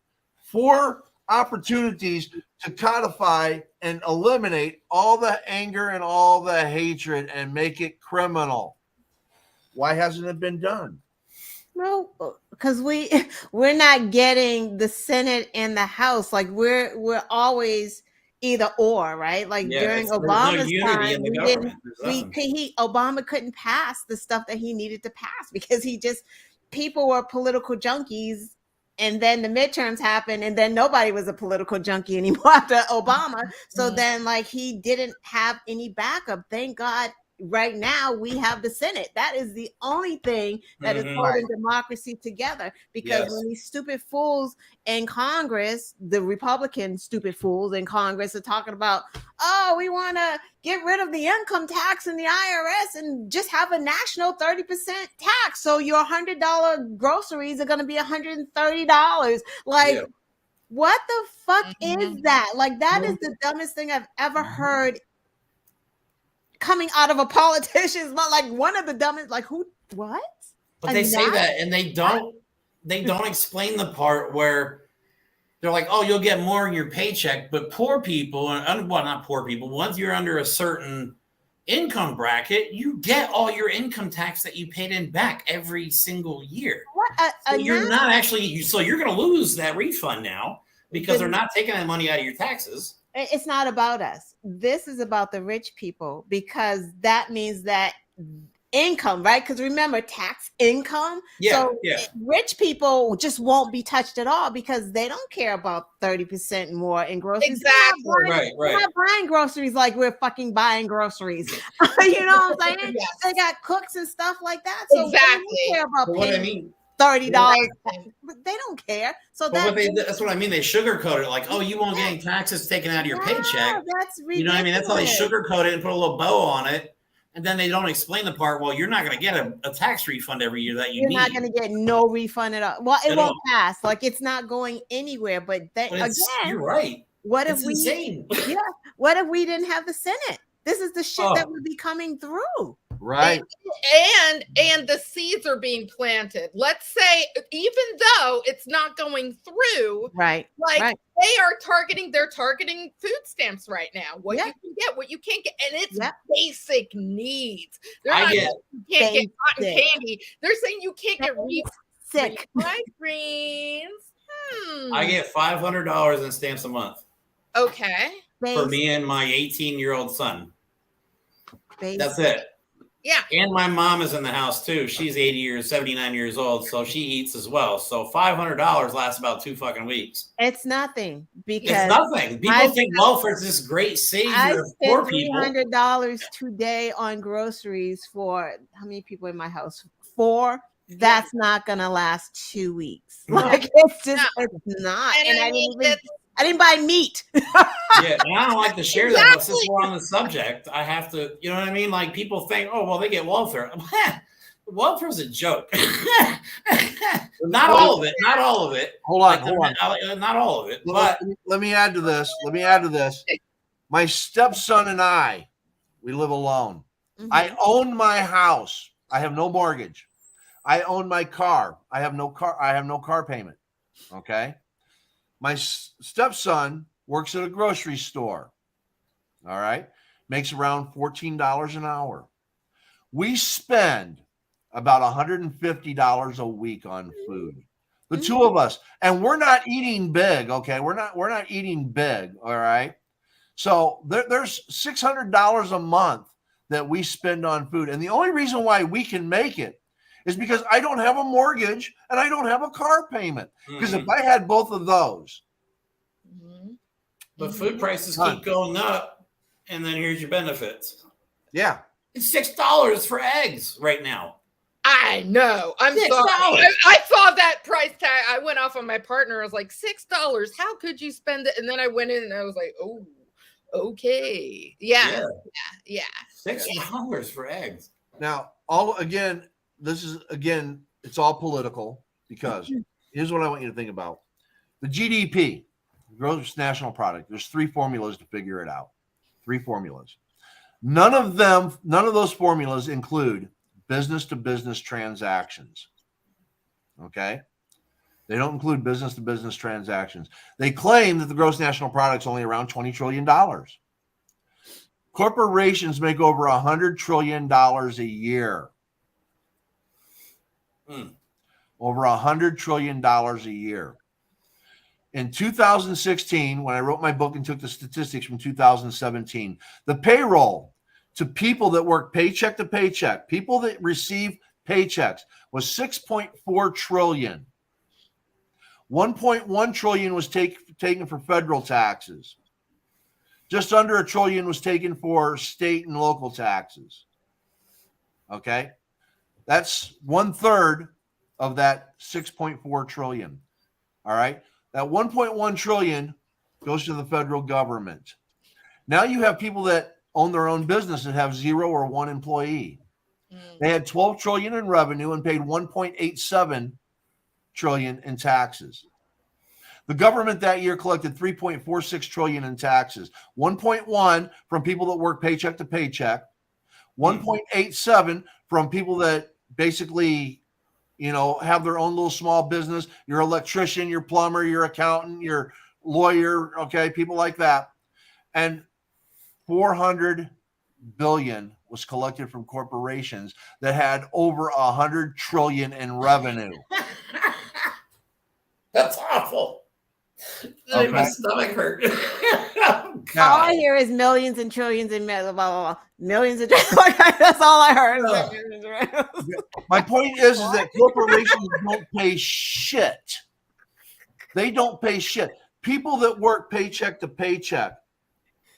4 opportunities to codify and eliminate all the anger and all the hatred and make it criminal. Why hasn't it been done? No, because we're not getting the Senate and the House. Like we're always either or, right? Like during Obama's time, Obama couldn't pass the stuff that he needed to pass because people were political junkies. And then the midterms happened, and then nobody was a political junkie anymore after Obama. So then, like, he didn't have any backup. Thank God, right now we have the Senate. That is the only thing that is holding democracy together. Because when these stupid fools in Congress, the Republican stupid fools in Congress, are talking about, oh, we want to get rid of the income tax and the IRS and just have a national 30% tax. So your $100 groceries are going to be $130. Like, What the fuck Mhm. is that? Like, that is the dumbest thing I've ever heard coming out of a politician. It's not like one of the dumbest, like, who, what? But they say that, and they don't explain the part where they're like, oh, you'll get more in your paycheck, but poor people, well, not poor people, once you're under a certain income bracket, you get all your income tax that you paid in back every single year. What? So you're not actually, so you're going to lose that refund now because they're not taking that money out of your taxes. It's not about us. This is about the rich people, because that means that income, right? Because remember, tax income. So rich people just won't be touched at all because they don't care about 30% more in groceries. Exactly. We're not buying groceries like we're fucking buying groceries. You know what I'm saying? Yes. They got cooks and stuff like that. So they don't care about paying $30. They don't care. So that's what I mean. They sugarcoat it like, oh, you won't get any taxes taken out of your paycheck. That's ridiculous. You know what I mean? That's how they sugarcoat it and put a little bow on it. And then they don't explain the part, well, you're not going to get a tax refund every year that you need. You're not going to get no refund at all. Well, it won't pass. Like, it's not going anywhere. But again, you're right. What if insane. What if we didn't have the Senate? This is the shit that would be coming through. Right. And the seeds are being planted. Let's say, even though it's not going through, right? Like they're targeting food stamps right now. What you can get, what you can't get, and it's basic needs. They're not saying you can't get cotton candy. They're saying you can't get sick rice greens. I get $500 in stamps a month. Okay. For me and my 18-year-old son. That's it. Yeah. And my mom is in the house too. She's 79 years old, so she eats as well. So $500 lasts about 2 fucking weeks. It's nothing because it's nothing. People think welfare is this great savior of poor people. I spent $300 today on groceries for how many people in my house? 4. That's not gonna last 2 weeks. Like, it's just it's not. And I didn't buy meat. Yeah, and I don't like to share that, but since we're on the subject, I have to, you know what I mean? Like, people think, oh, well, they get welfare. Welfare is a joke. Not all of it. Not all of it. Hold on. Not all of it. But let me add to this. My stepson and I, we live alone. Mm-hmm. I own my house. I have no mortgage. I own my car. I have no car payment. Okay. My stepson works at a grocery store. All right. Makes around $14 an hour. We spend about $150 a week on food. The two of us. And we're not eating big. Okay. We're not eating big. All right. So there's $600 a month that we spend on food. And the only reason why we can make it is because I don't have a mortgage and I don't have a car payment. Because if I had both of those. But food prices keep going up, and then here's your benefits. Yeah. It's $6 for eggs right now. I know. I'm sorry. I saw that price tag. I went off on my partner. I was like, $6. How could you spend it? And then I went in and I was like, oh, okay. Yeah. $6 for eggs. Now, it's all political, because here's what I want you to think about. The GDP, gross national product, there's 3 formulas to figure it out. 3 formulas. None of those formulas include business to business transactions. Okay? They don't include business to business transactions. They claim that the gross national product is only around $20 trillion. Corporations make over $100 trillion a year. Over $100 trillion a year. In 2016, when I wrote my book and took the statistics from 2017, the payroll to people that work paycheck to paycheck, people that receive paychecks, was $6.4 trillion. $1.1 trillion was taken for federal taxes. Just under $1 trillion was taken for state and local taxes. Okay? That's 1/3 of that $6.4 trillion. All right? That $1.1 trillion goes to the federal government. Now you have people that own their own business and have 0 or 1 employee. They had $12 trillion in revenue and paid $1.87 trillion in taxes. The government that year collected $3.46 trillion in taxes, 1.1 from people that work paycheck to paycheck, 1.87 from people that basically, have their own little small business. Your electrician, your plumber, your accountant, your lawyer, okay, people like that. And 400 billion was collected from corporations that had over 100 trillion in revenue. That's awful. Okay. My stomach hurt. All I hear is millions and trillions and blah, blah, blah. Millions and trillions. That's all I heard. My point is that corporations don't pay shit. They don't pay shit. People that work paycheck to paycheck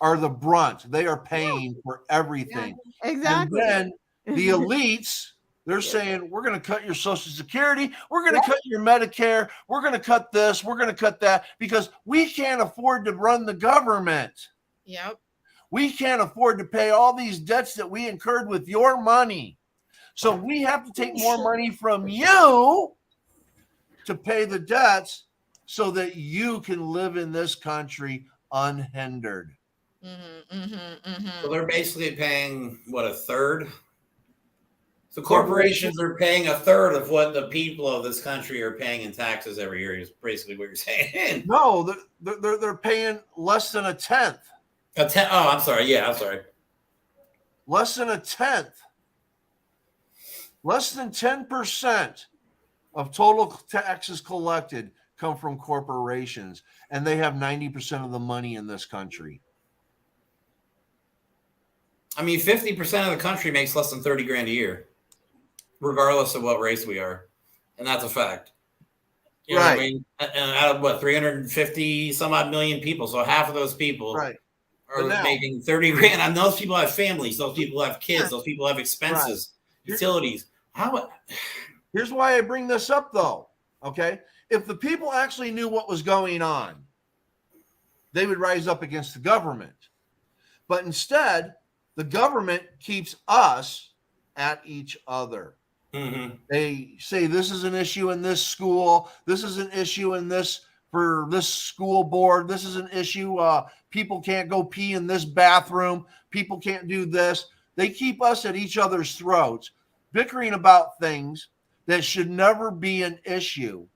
are the brunt. They are paying for everything. Yeah, exactly. And then the elites, they're saying, we're going to cut your Social Security. We're going to cut your Medicare. We're going to cut this. We're going to cut that because we can't afford to run the government. Yep. We can't afford to pay all these debts that we incurred with your money. So we have to take more money from you to pay the debts so that you can live in this country unhindered. So they're basically paying, what, a third? So corporations are paying a third of what the people of this country are paying in taxes every year is basically what you're saying. No, they're paying less than a tenth. Oh, I'm sorry. Yeah, I'm sorry. Less than a tenth. Less than 10% of total taxes collected come from corporations, and they have 90% of the money in this country. I mean, 50% of the country makes less than 30 grand a year, regardless of what race we are. And that's a fact. You know what I mean? And out of 350 some odd million people. So half of those people are making 30 grand. And those people have families. Those people have kids. Those people have expenses, utilities. Here's why I bring this up, though. Okay. If the people actually knew what was going on, they would rise up against the government. But instead, the government keeps us at each other. Mm-hmm. They say this is an issue in this school. This is an issue in this for this school board. This is an issue. People can't go pee in this bathroom. People can't do this. They keep us at each other's throats, bickering about things that should never be an issue.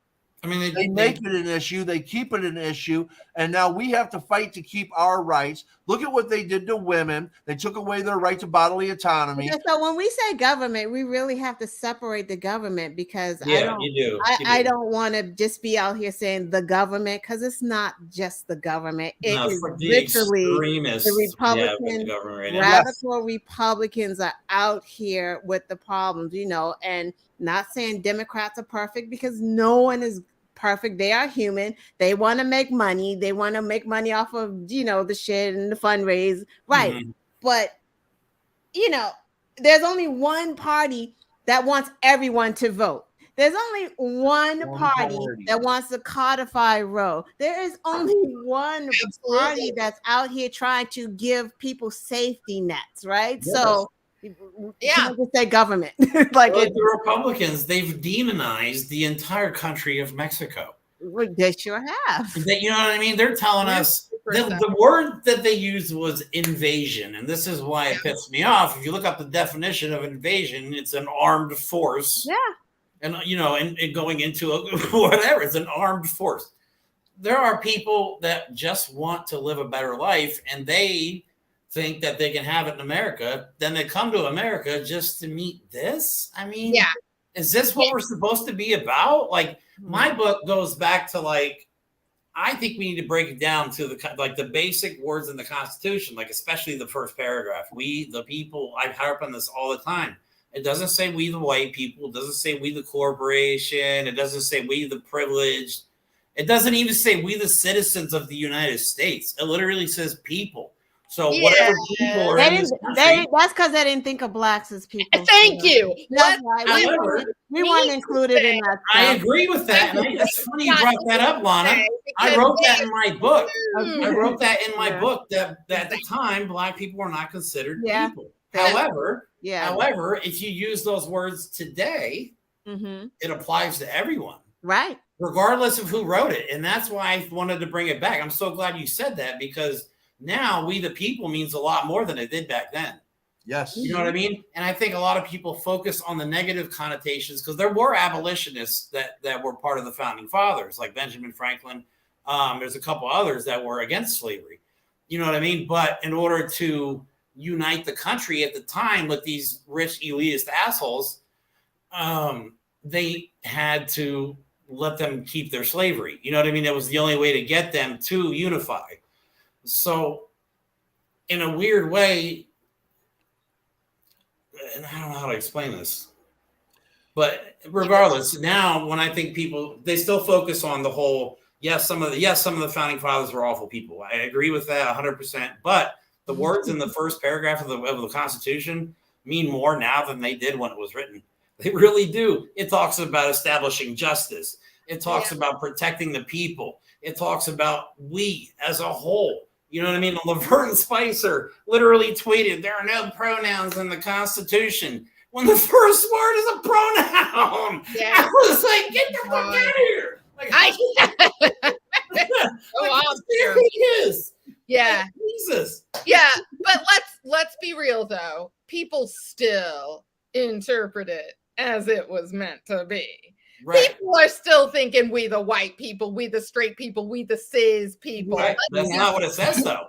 I mean, they make it an issue. They keep it an issue. And now we have to fight to keep our rights. Look at what they did to women. They took away their right to bodily autonomy. So when we say government, we really have to separate the government because I don't want to just be out here saying the government because it's not just the government. It is literally the Republicans, radical Republicans are out here with the problems, and not saying Democrats are perfect because no one is perfect. They are human. They want to make money. They want to make money off of, the shit and the fundraise. Right. Mm-hmm. But, there's only one party that wants everyone to vote. There's only one party that wants to codify Roe. There is only one party that's out here trying to give people safety nets. Right. Yes. So, just say government. The Republicans, they've demonized the entire country of Mexico. They sure have. You know what I mean? They're telling us the word that they used was invasion, and this is why it pissed me off. If you look up the definition of invasion, it's an armed force. Yeah, and and going into whatever, it's an armed force. There are people that just want to live a better life, and they think that they can have it in America, then they come to America just to meet this. I mean, is this what we're supposed to be about? Like, my book goes back to I think we need to break it down to the basic words in the Constitution, especially the first paragraph. We, the people, I harp on this all the time. It doesn't say we, the white people. It doesn't say we, the corporation. It doesn't say we, the privileged. It doesn't even say we, the citizens of the United States. It literally says people. So whatever people are in this country, that's because they didn't think of blacks as people. Thank you. That's why we weren't included in that. I agree with that. It's funny you brought that up, Lana. I wrote that in my book. I wrote that in my book that at the time black people were not considered people. However, if you use those words today, it applies to everyone. Right. regardless of who wrote it. And that's why I wanted to bring it back. I'm so glad you said that, because now we the people means a lot more than it did back then. Yes. You know what I mean? And I think a lot of people focus on the negative connotations, because there were abolitionists that were part of the founding fathers, like Benjamin Franklin. There's a couple others that were against slavery. You know what I mean? But in order to unite the country at the time with these rich elitist assholes, they had to let them keep their slavery. You know what I mean? It was the only way to get them to unify. So in a weird way, and I don't know how to explain this, but regardless, now when I think people, they still focus on the whole, some of the founding fathers were awful people. I agree with that 100%. But the words in the first paragraph of the Constitution mean more now than they did when it was written. They really do. It talks about establishing justice. It talks about protecting the people. It talks about we as a whole. You know what I mean? Laverne Spicer literally tweeted, "There are no pronouns in the Constitution," when the first word is a pronoun. Yeah. I was like, get the fuck out of here. Like, there he is. Yeah. Like, Jesus. Yeah. But let's be real though. People still interpret it as it was meant to be. Right. People are still thinking we the white people, we the straight people, we the cis people. Right. That's not what it says though.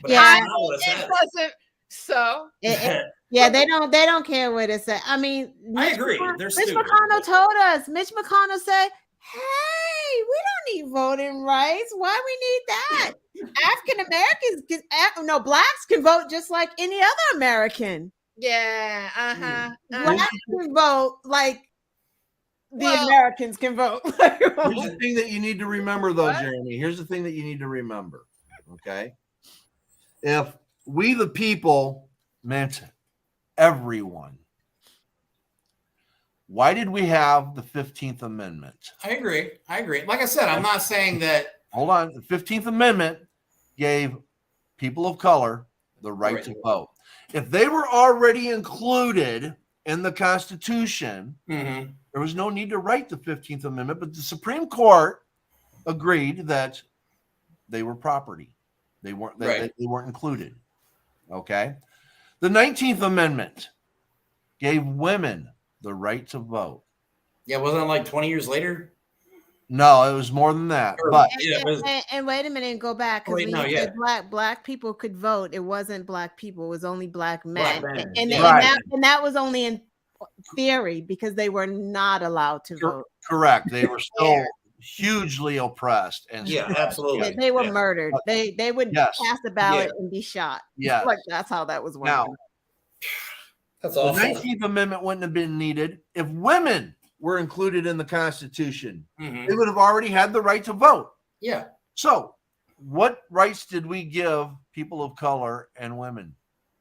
But Yeah. that's not what it says. Doesn't. So Yeah, they don't care what it said. I mean, I agree. They're Mitch stupid. McConnell told us. Mitch McConnell said, "Hey, we don't need voting rights. Why we need that? African Americans, blacks can vote just like any other American. yeah, Blacks can vote like the Americans can vote." Here's the thing that you need to remember, though, Jeremy. Here's the thing that you need to remember. Okay, if we the people meant everyone, why did we have the 15th Amendment? I agree. Like I said, I'm not saying that. Hold on. The 15th Amendment gave people of color the right to vote. If they were already included in the Constitution, there was no need to write the 15th Amendment, but the Supreme Court agreed that they were property. They weren't they weren't included. Okay. The 19th Amendment gave women the right to vote. Yeah, wasn't it like 20 years later? No, it was more than that. But and wait a minute and go back, because black people could vote. It wasn't black people, it was only black men. And that was only in theory, because they were not allowed to vote. Correct. They were still hugely oppressed, and absolutely they were murdered. They would pass a ballot and be shot. Yeah, like that's how that was working. Now, that's awful. The 19th Amendment wouldn't have been needed if women were included in the Constitution. They would have already had the right to vote. Yeah. So what rights did we give people of color and women?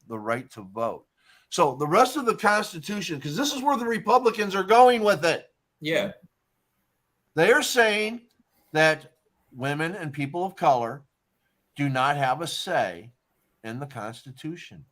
The right to vote. So the rest of the Constitution, because this is where the Republicans are going with it. Yeah. They are saying that women and people of color do not have a say in the Constitution.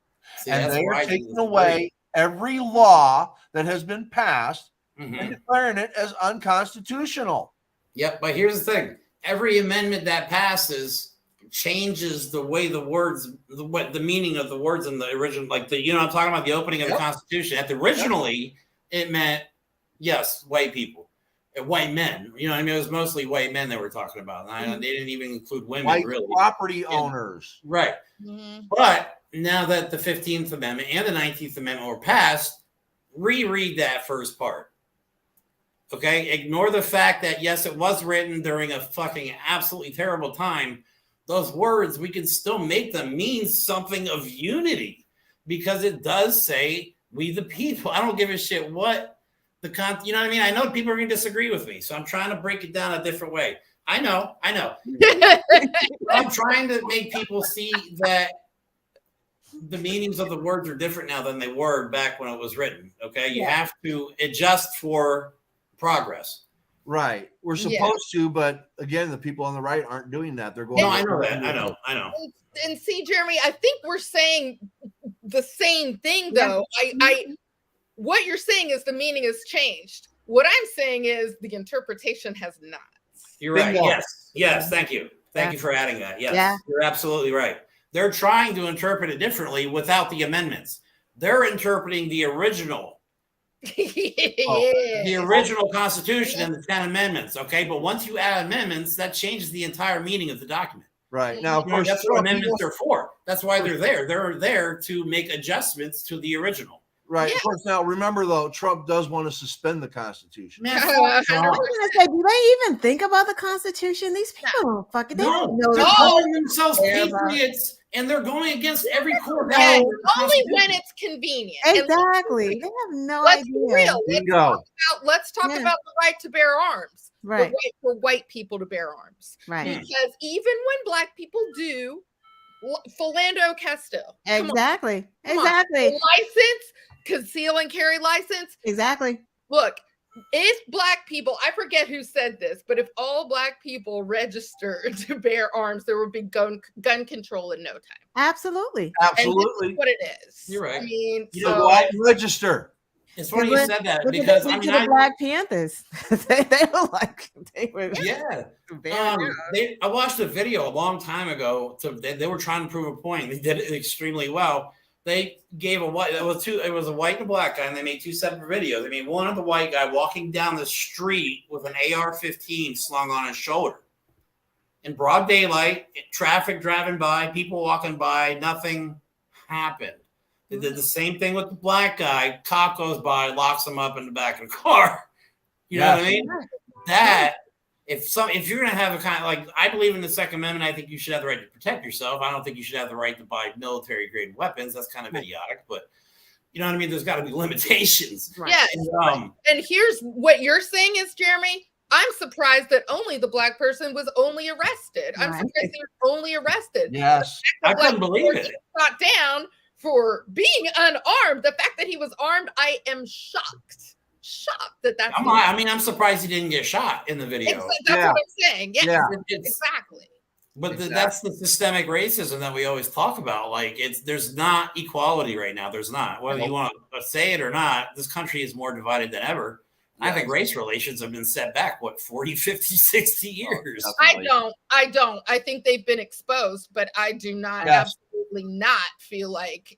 And they are taking away every law that has been passed and declaring it as unconstitutional. Yep, but here's the thing. Every amendment that passes changes the way the words, the meaning of the words in the original, like I'm talking about the opening of the Constitution. Originally, it meant, yes, white people. White men, I mean, it was mostly white men they were talking about. They didn't even include women, white really. Property owners. Right. But now that the 15th Amendment and the 19th Amendment were passed, reread that first part. Okay? Ignore the fact that, yes, it was written during a fucking absolutely terrible time. Those words, we can still make them mean something of unity, because it does say we the people. I don't give a shit what you know what I mean? I know people are going to disagree with me, so I'm trying to break it down a different way. I know. I'm trying to make people see that the meanings of the words are different now than they were back when it was written. Okay. You have to adjust for progress. Right. We're supposed to, but again, the people on the right aren't doing that. They're going. No, I know that. I know. And see, Jeremy, I think we're saying the same thing, though. What you're saying is the meaning has changed. What I'm saying is the interpretation has not. amendments. You're right. Bingo. Yes. Thank you. Thank you for adding that. Yes, Yeah. You're absolutely right. They're trying to interpret it differently without the amendments. They're interpreting the original. The original Constitution and the 10 amendments. Okay. But once you add amendments, that changes the entire meaning of the document. Right. Now, of course, that's what amendments are for. That's why they're there. They're there to make adjustments to the original. Right. Yeah. Of course, now remember though, Trump does want to suspend the Constitution. Man, I was gonna say, do they even think about the Constitution? These people don't fucking. They don't know they're the calling themselves care about- patriots, and they're going against every core Yeah, value. of the only when Constitution. it's convenient. And Exactly. They have no let's idea. be real. Bingo. Let's talk Yeah. about the right to bear arms. The Right. right for white people to bear arms. Right. Because even when black people do, Philando Castile. come on, Exactly. come on. Exactly. The license, conceal and carry license. Exactly. Look, if black people, I forget who said this, but if all black people registered to bear arms, there would be gun control in no time. Absolutely. And this Absolutely. is what it is. You're right. I mean, You know, go out and register. It's funny you said that Look at because the I to mean, the Black Panthers. they were like, they were. yeah. bearing I watched a video a long time ago. They were trying to prove a point. They did it extremely well. They gave it was a white and a black guy, and they made two separate videos. They made one of the white guy walking down the street with an AR-15 slung on his shoulder in broad daylight, traffic driving by, people walking by, nothing happened. They did the same thing with the black guy. Cop goes by, locks him up in the back of the car. You know what I mean? That if you're gonna have a kind of like, I believe in the Second Amendment. I think you should have the right to protect yourself. I don't think you should have the right to buy military grade weapons. That's kind of idiotic, but you know what I mean? There's got to be limitations. Right. yeah. And, And here's what you're saying is, Jeremy, I'm surprised that only the black person was only arrested. I'm Right. surprised he was only arrested. Yes. I couldn't believe it. Shot down for being unarmed. The fact that he was armed, I am shocked. Shocked that that's. I'm surprised he didn't get shot in the video. That's Yeah. what I'm saying. Yes, Yeah. exactly. But Exactly. that's the systemic racism that we always talk about. Like there's not equality right now. There's not. Whether you want to say it or not, this country is more divided than ever. I think race relations have been set back, 40, 50, 60 years. I don't. I think they've been exposed, but I do not absolutely not feel like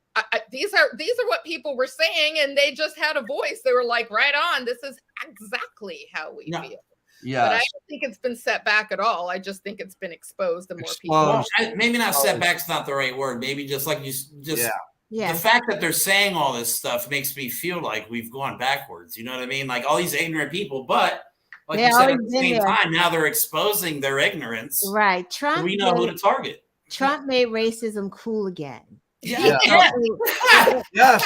these are what people were saying, and they just had a voice. They were like, right on, this is exactly how we feel. Yeah. But I don't think it's been set back at all. I just think it's been exposed to more people. Well, maybe not setback's not the right word. Maybe just like the fact that they're saying all this stuff makes me feel like we've gone backwards. You know what I mean? Like all these ignorant people, but like you said, at the same time, now they're exposing their ignorance. Right. Trump. We know who to target. Trump made racism cool again. Yeah. Yes.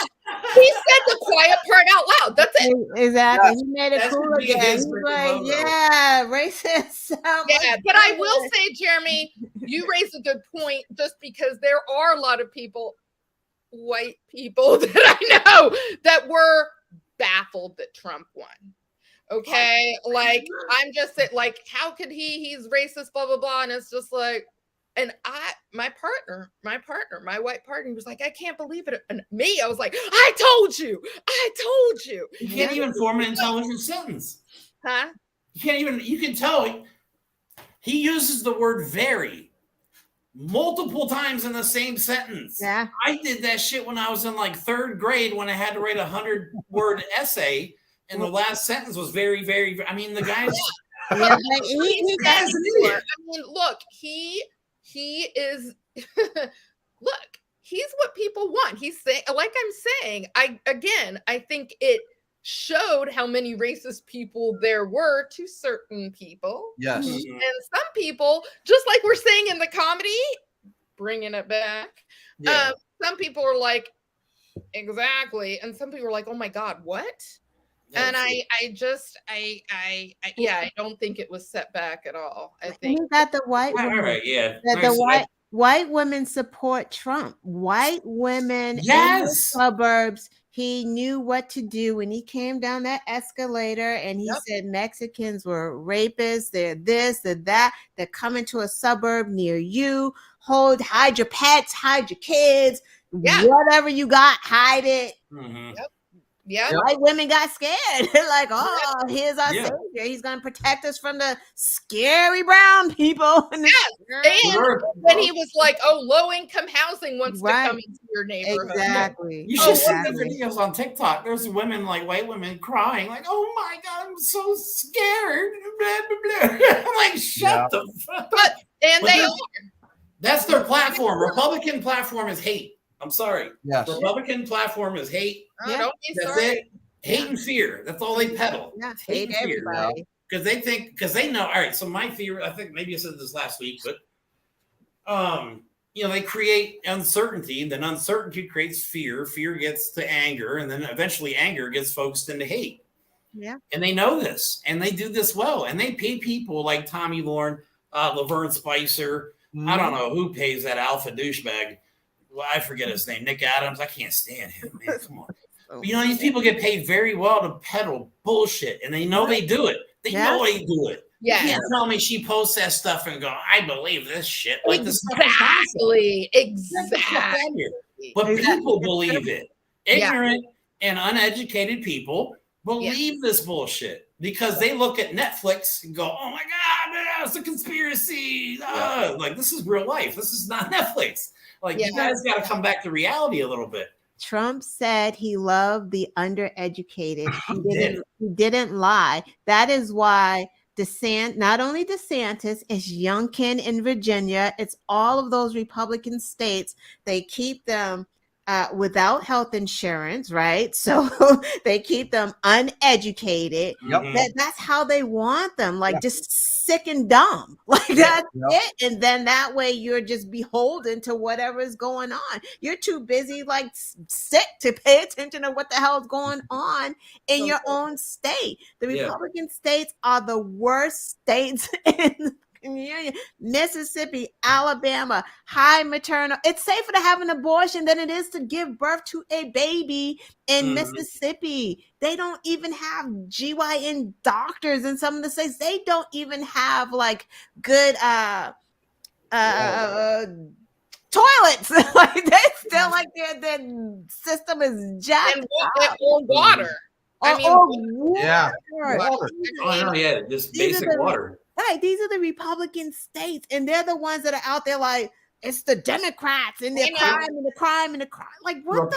He said the quiet part out loud. That's it. Exactly. Yes. He made it That's cool the biggest again. He's freaking like, logo. yeah, racist. Yeah, but I will say, Jeremy, you raise a good point just because there are a lot of people, white people that I know, that were baffled that Trump won. Okay, like I'm just saying, like, how could he's racist, blah blah blah, and it's just like, and my white partner was like, I can't believe it, and me, I was like, I told you. You can't even form an intelligent sentence. Huh? You can tell he uses the word very multiple times in the same sentence. Yeah. I did that shit when I was in like third grade when I had to write 100-word essay, and the last sentence was very, very. I mean, the guy's. Yeah, He guy's an idiot. I mean, look, he is. Look, he's what people want. He's saying, like I'm saying, I think it showed how many racist people there were to certain people. Yes. And some people, just like we're saying in the comedy, bringing it back. Yeah. Some people are like, exactly, and some people are like, oh my god, what? And I don't think it was set back at all. I think that the white women, right, yeah. that the white women support Trump. White women in the suburbs. He knew what to do when he came down that escalator, and he said Mexicans were rapists. They're this, they're that. They're coming to a suburb near you. Hide your pets, hide your kids, whatever you got, hide it. Mm-hmm. Yeah. White women got scared. They're like, oh, here's our Yeah. savior. He's going to protect us from the scary brown people. And then he was like, oh, low-income housing wants to come into your neighborhood. Exactly. You should see the videos on TikTok. There's women, like white women, crying, like, "Oh my God, I'm so scared." Blah, blah, blah. I'm like, shut the fuck up. That's their platform. Republican platform is hate. I'm sorry. Yes. Republican platform is hate. Don't be That's sorry. it. Hate and fear. That's all they peddle. Yeah, Hate and fear. everybody. Because they know. All right. So my fear, I think maybe I said this last week, but they create uncertainty. Then uncertainty creates fear. Fear gets to anger, and then eventually anger gets focused into hate. Yeah. And they know this, and they do this well, and they pay people like Tommy Lauren, Laverne Spicer. Mm-hmm. I don't know who pays that alpha douchebag. Well, I forget his name. Nick Adams. I can't stand him, man. Come on. But, these people get paid very well to peddle bullshit, and they know they do it. They know they do it. Yeah. You can't tell me she posts that stuff and go, I believe this shit. Like Exactly. But people believe it. Ignorant and uneducated people believe this bullshit because they look at Netflix and go, oh my God, it's a conspiracy. Like, this is real life. This is not Netflix. Like, you guys got to come back to reality a little bit. Trump said he loved the undereducated. He didn't lie. That is why not only DeSantis, it's Youngkin in Virginia. It's all of those Republican states. They keep them without health insurance, right? So they keep them uneducated. Yep. That's how they want them, like just sick and dumb. Like that's it. And then that way you're just beholden to whatever is going on. You're too busy, like sick, to pay attention to what the hell is going on in your own state. The Republican states are the worst states in the Union. Mississippi, Alabama, high maternal. It's safer to have an abortion than it is to give birth to a baby in Mississippi. They don't even have GYN doctors in some of the states. They don't even have like good toilets. Like they still like their system is jacked or water. Water. Just basic water. Right, these are the Republican states, and they're the ones that are out there like it's the Democrats and their crime and the crime and the crime. Like what?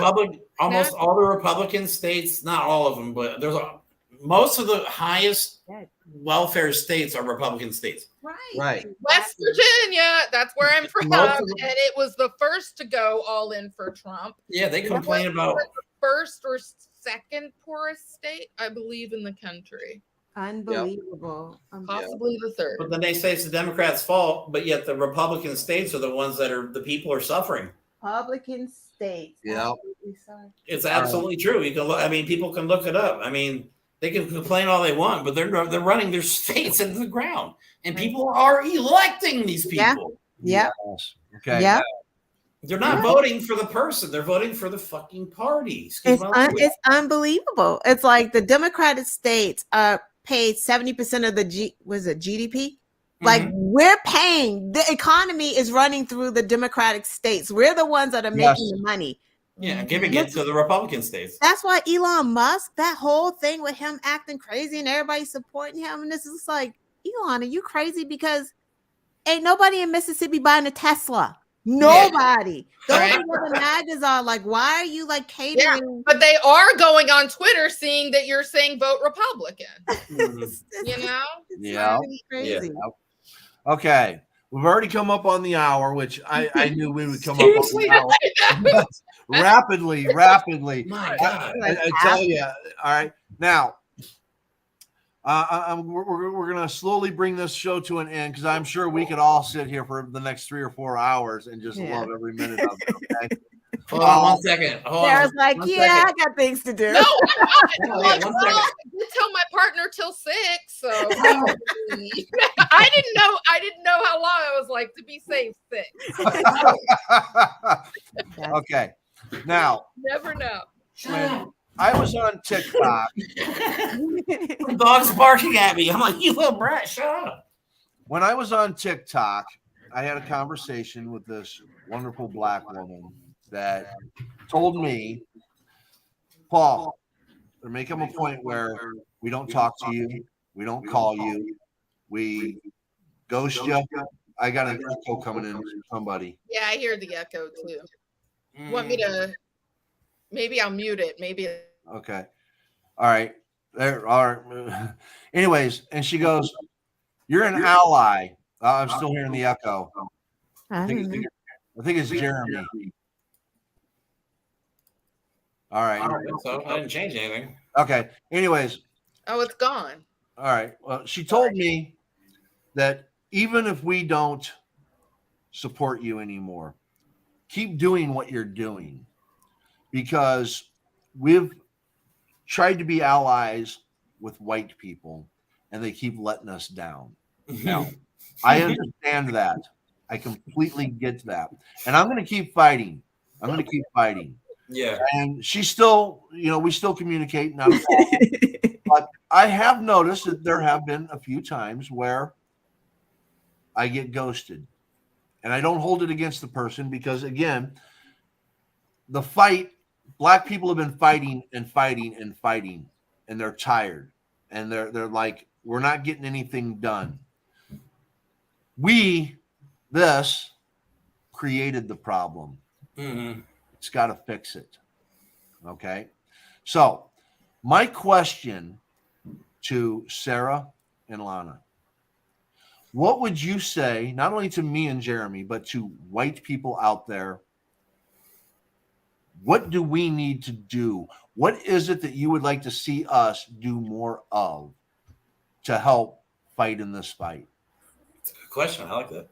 Almost all the Republican states, not all of them, but most of the highest welfare states are Republican states. Right. West Virginia, that's where I'm from, and it was the first to go all in for Trump. Yeah, they complain about the first or second poorest state, I believe, in the country. Unbelievable. Possibly the third. But then they say it's the Democrats' fault, but yet the Republican states are the ones that the people are suffering. Republican states. Yeah. It's absolutely true. You can look, people can look it up. They can complain all they want, but they're running their states into the ground. And people are electing these people. Yeah. Okay. Yeah. They're not voting for the person. They're voting for the fucking party. It's unbelievable. It's like the Democratic states are paid 70% of the GDP. Like we're paying. The economy is running through the Democratic states. We're the ones that are making the money. Yeah, giving it to the Republican states. That's why Elon Musk, that whole thing with him acting crazy and everybody supporting him. And this is like, Elon, are you crazy? Because ain't nobody in Mississippi buying a Tesla. Nobody. Those are what the MAGAs are like. Why are you like catering? Yeah, but they are going on Twitter seeing that you're saying vote Republican. You know? Really crazy. Okay. We've already come up on the hour, which I knew we would come up on the hour. rapidly. My God. I tell you. All right. Now, we're going to slowly bring this show to an end because I'm sure we could all sit here for the next 3 or 4 hours and just love every minute of it. Okay. Hold on 1 second. Sarah's like, I got things to do. No, I didn't tell my partner till 6. So I didn't know how long I was like to be safe 6. Okay. Now, never know. When I was on TikTok. The dog's barking at me. I'm like, you little brat, shut up. When I was on TikTok, I had a conversation with this wonderful black woman that told me, Paul, They're making a point where we don't talk to you, we don't call you, we ghost you. I got an echo coming in from somebody. Yeah, I hear the echo too. Want me to? Maybe I'll mute it. Maybe. Okay. All right. There are. Anyways, and she goes, "You're an ally." I'm still hearing the echo. I think it's Jeremy. All right. So I didn't change anything. Okay. Anyways. Oh, it's gone. All right. Well, she told me that even if we don't support you anymore, keep doing what you're doing, because we've tried to be allies with white people and they keep letting us down. Now, I understand that. I completely get that. And I'm going to keep fighting. Yeah. And she still, we still communicate. Not but I have noticed that there have been a few times where I get ghosted. And I don't hold it against the person because, again, the fight, black people have been fighting and fighting and fighting, and they're tired. And they're like, we're not getting anything done. This created the problem. Mm-hmm. It's got to fix it. Okay? So, my question to Sarah and Lana, what would you say, not only to me and Jeremy, but to white people out there? What do we need to do? What is it that you would like to see us do more of to help fight in this fight? It's a good question. I like that.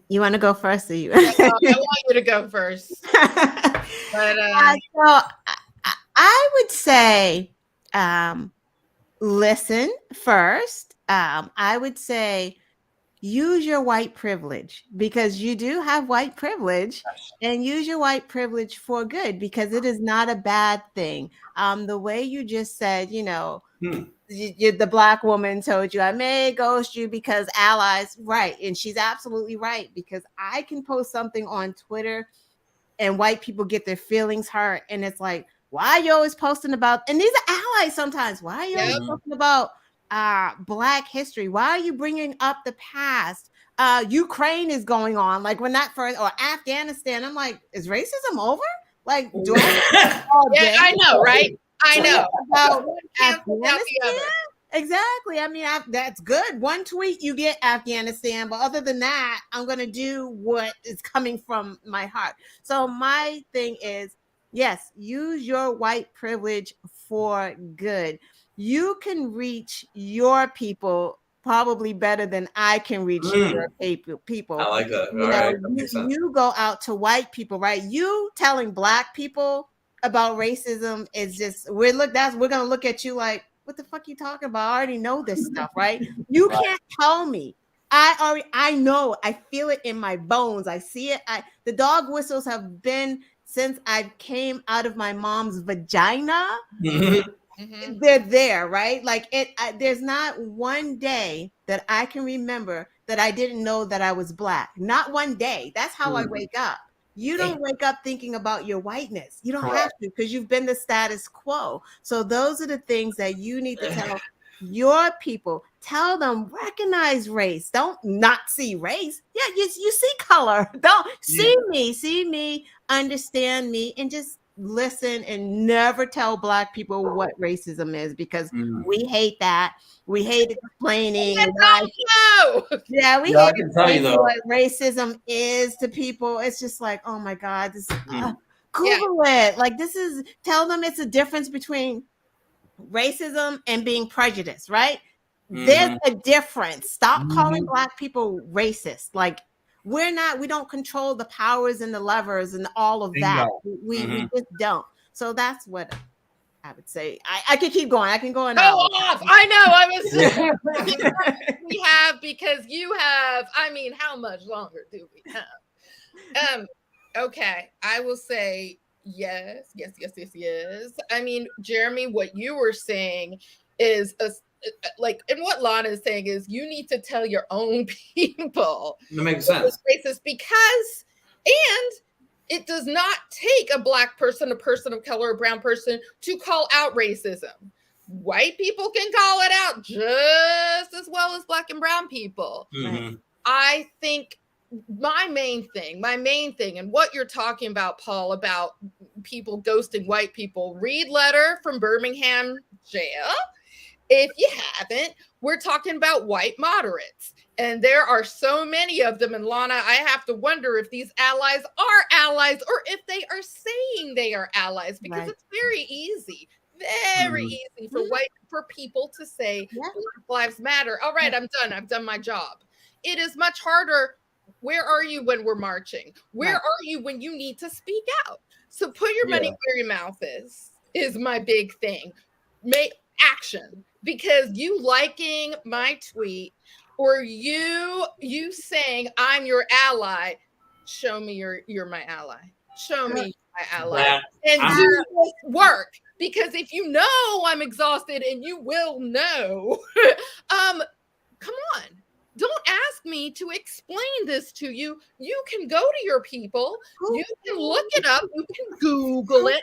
You want to go first, or you? I want you to go first. But so I would say, listen first. I would say use your white privilege, because you do have white privilege, and use your white privilege for good, because it is not a bad thing. The way you just said, the black woman told you, I may ghost you because allies, right? And she's absolutely right, because I can post something on Twitter and white people get their feelings hurt, and it's like, why are you always posting about, and these are allies sometimes, why are you always talking about Black history? Why are you bringing up the past? Ukraine is going on, like when that first, or Afghanistan. I'm like, is racism over? Like, do I? Yeah, I know, right? I know. About Afghanistan? Exactly. I mean, that's good. One tweet, you get Afghanistan, but other than that, I'm going to do what is coming from my heart. So my thing is, yes, use your white privilege for good. You can reach your people probably better than I can reach your people. I like that. You go out to white people, right? You telling Black people about racism is just, we're gonna look at you like, what the fuck you talking about? I already know this stuff, right? You can't tell me. I know. I feel it in my bones. I see it. The dog whistles have been since I came out of my mom's vagina. Mm-hmm. They're there, right? Like there's not one day that I can remember that I didn't know that I was Black. Not one day. That's how I wake up. You don't wake up thinking about your whiteness. You don't have to, because you've been the status quo. So those are the things that you need to tell your people. Tell them, recognize race. Don't not see race. Yeah, you see color. Don't see me, understand me, and just listen, and never tell Black people what racism is, because we hate that. We hate explaining. Yeah, we hate explaining what racism is to people. It's just like, oh my God, this Google it. Like, tell them it's a difference between racism and being prejudiced, right? There's a difference. Stop calling Black people racist. Like, we don't control the powers and the levers and all of that. We just don't. So that's what I would say. I can keep going. I can go on. Off. I know. I was just we have, because you have. I mean, how much longer do we have? Okay, I will say yes. I mean, Jeremy, what you were saying is like, and what Lana is saying is, you need to tell your own people. That makes sense. Racist, because, and It does not take a black person, a person of color, a brown person to call out racism. White people can call it out just as well as black and brown people. Mm-hmm. I think my main thing, and what you're talking about, Paul, about people ghosting white people, read letter from Birmingham jail. If you haven't, we're talking about white moderates. And there are so many of them. And Lana, I have to wonder if these allies are allies or if they are saying they are allies, because it's very easy for people to say Black Lives Matter. All right, I'm done. I've done my job. It is much harder. Where are you when we're marching? Where are you when you need to speak out? So put your money where your mouth is my big thing. Make action, because you liking my tweet or you saying I'm your ally, show me you're my ally. Show me my ally. And do this work. Because if you know I'm exhausted, and you will know, come on. Don't ask me to explain this to you. You can go to your people. You can look it up. You can Google it.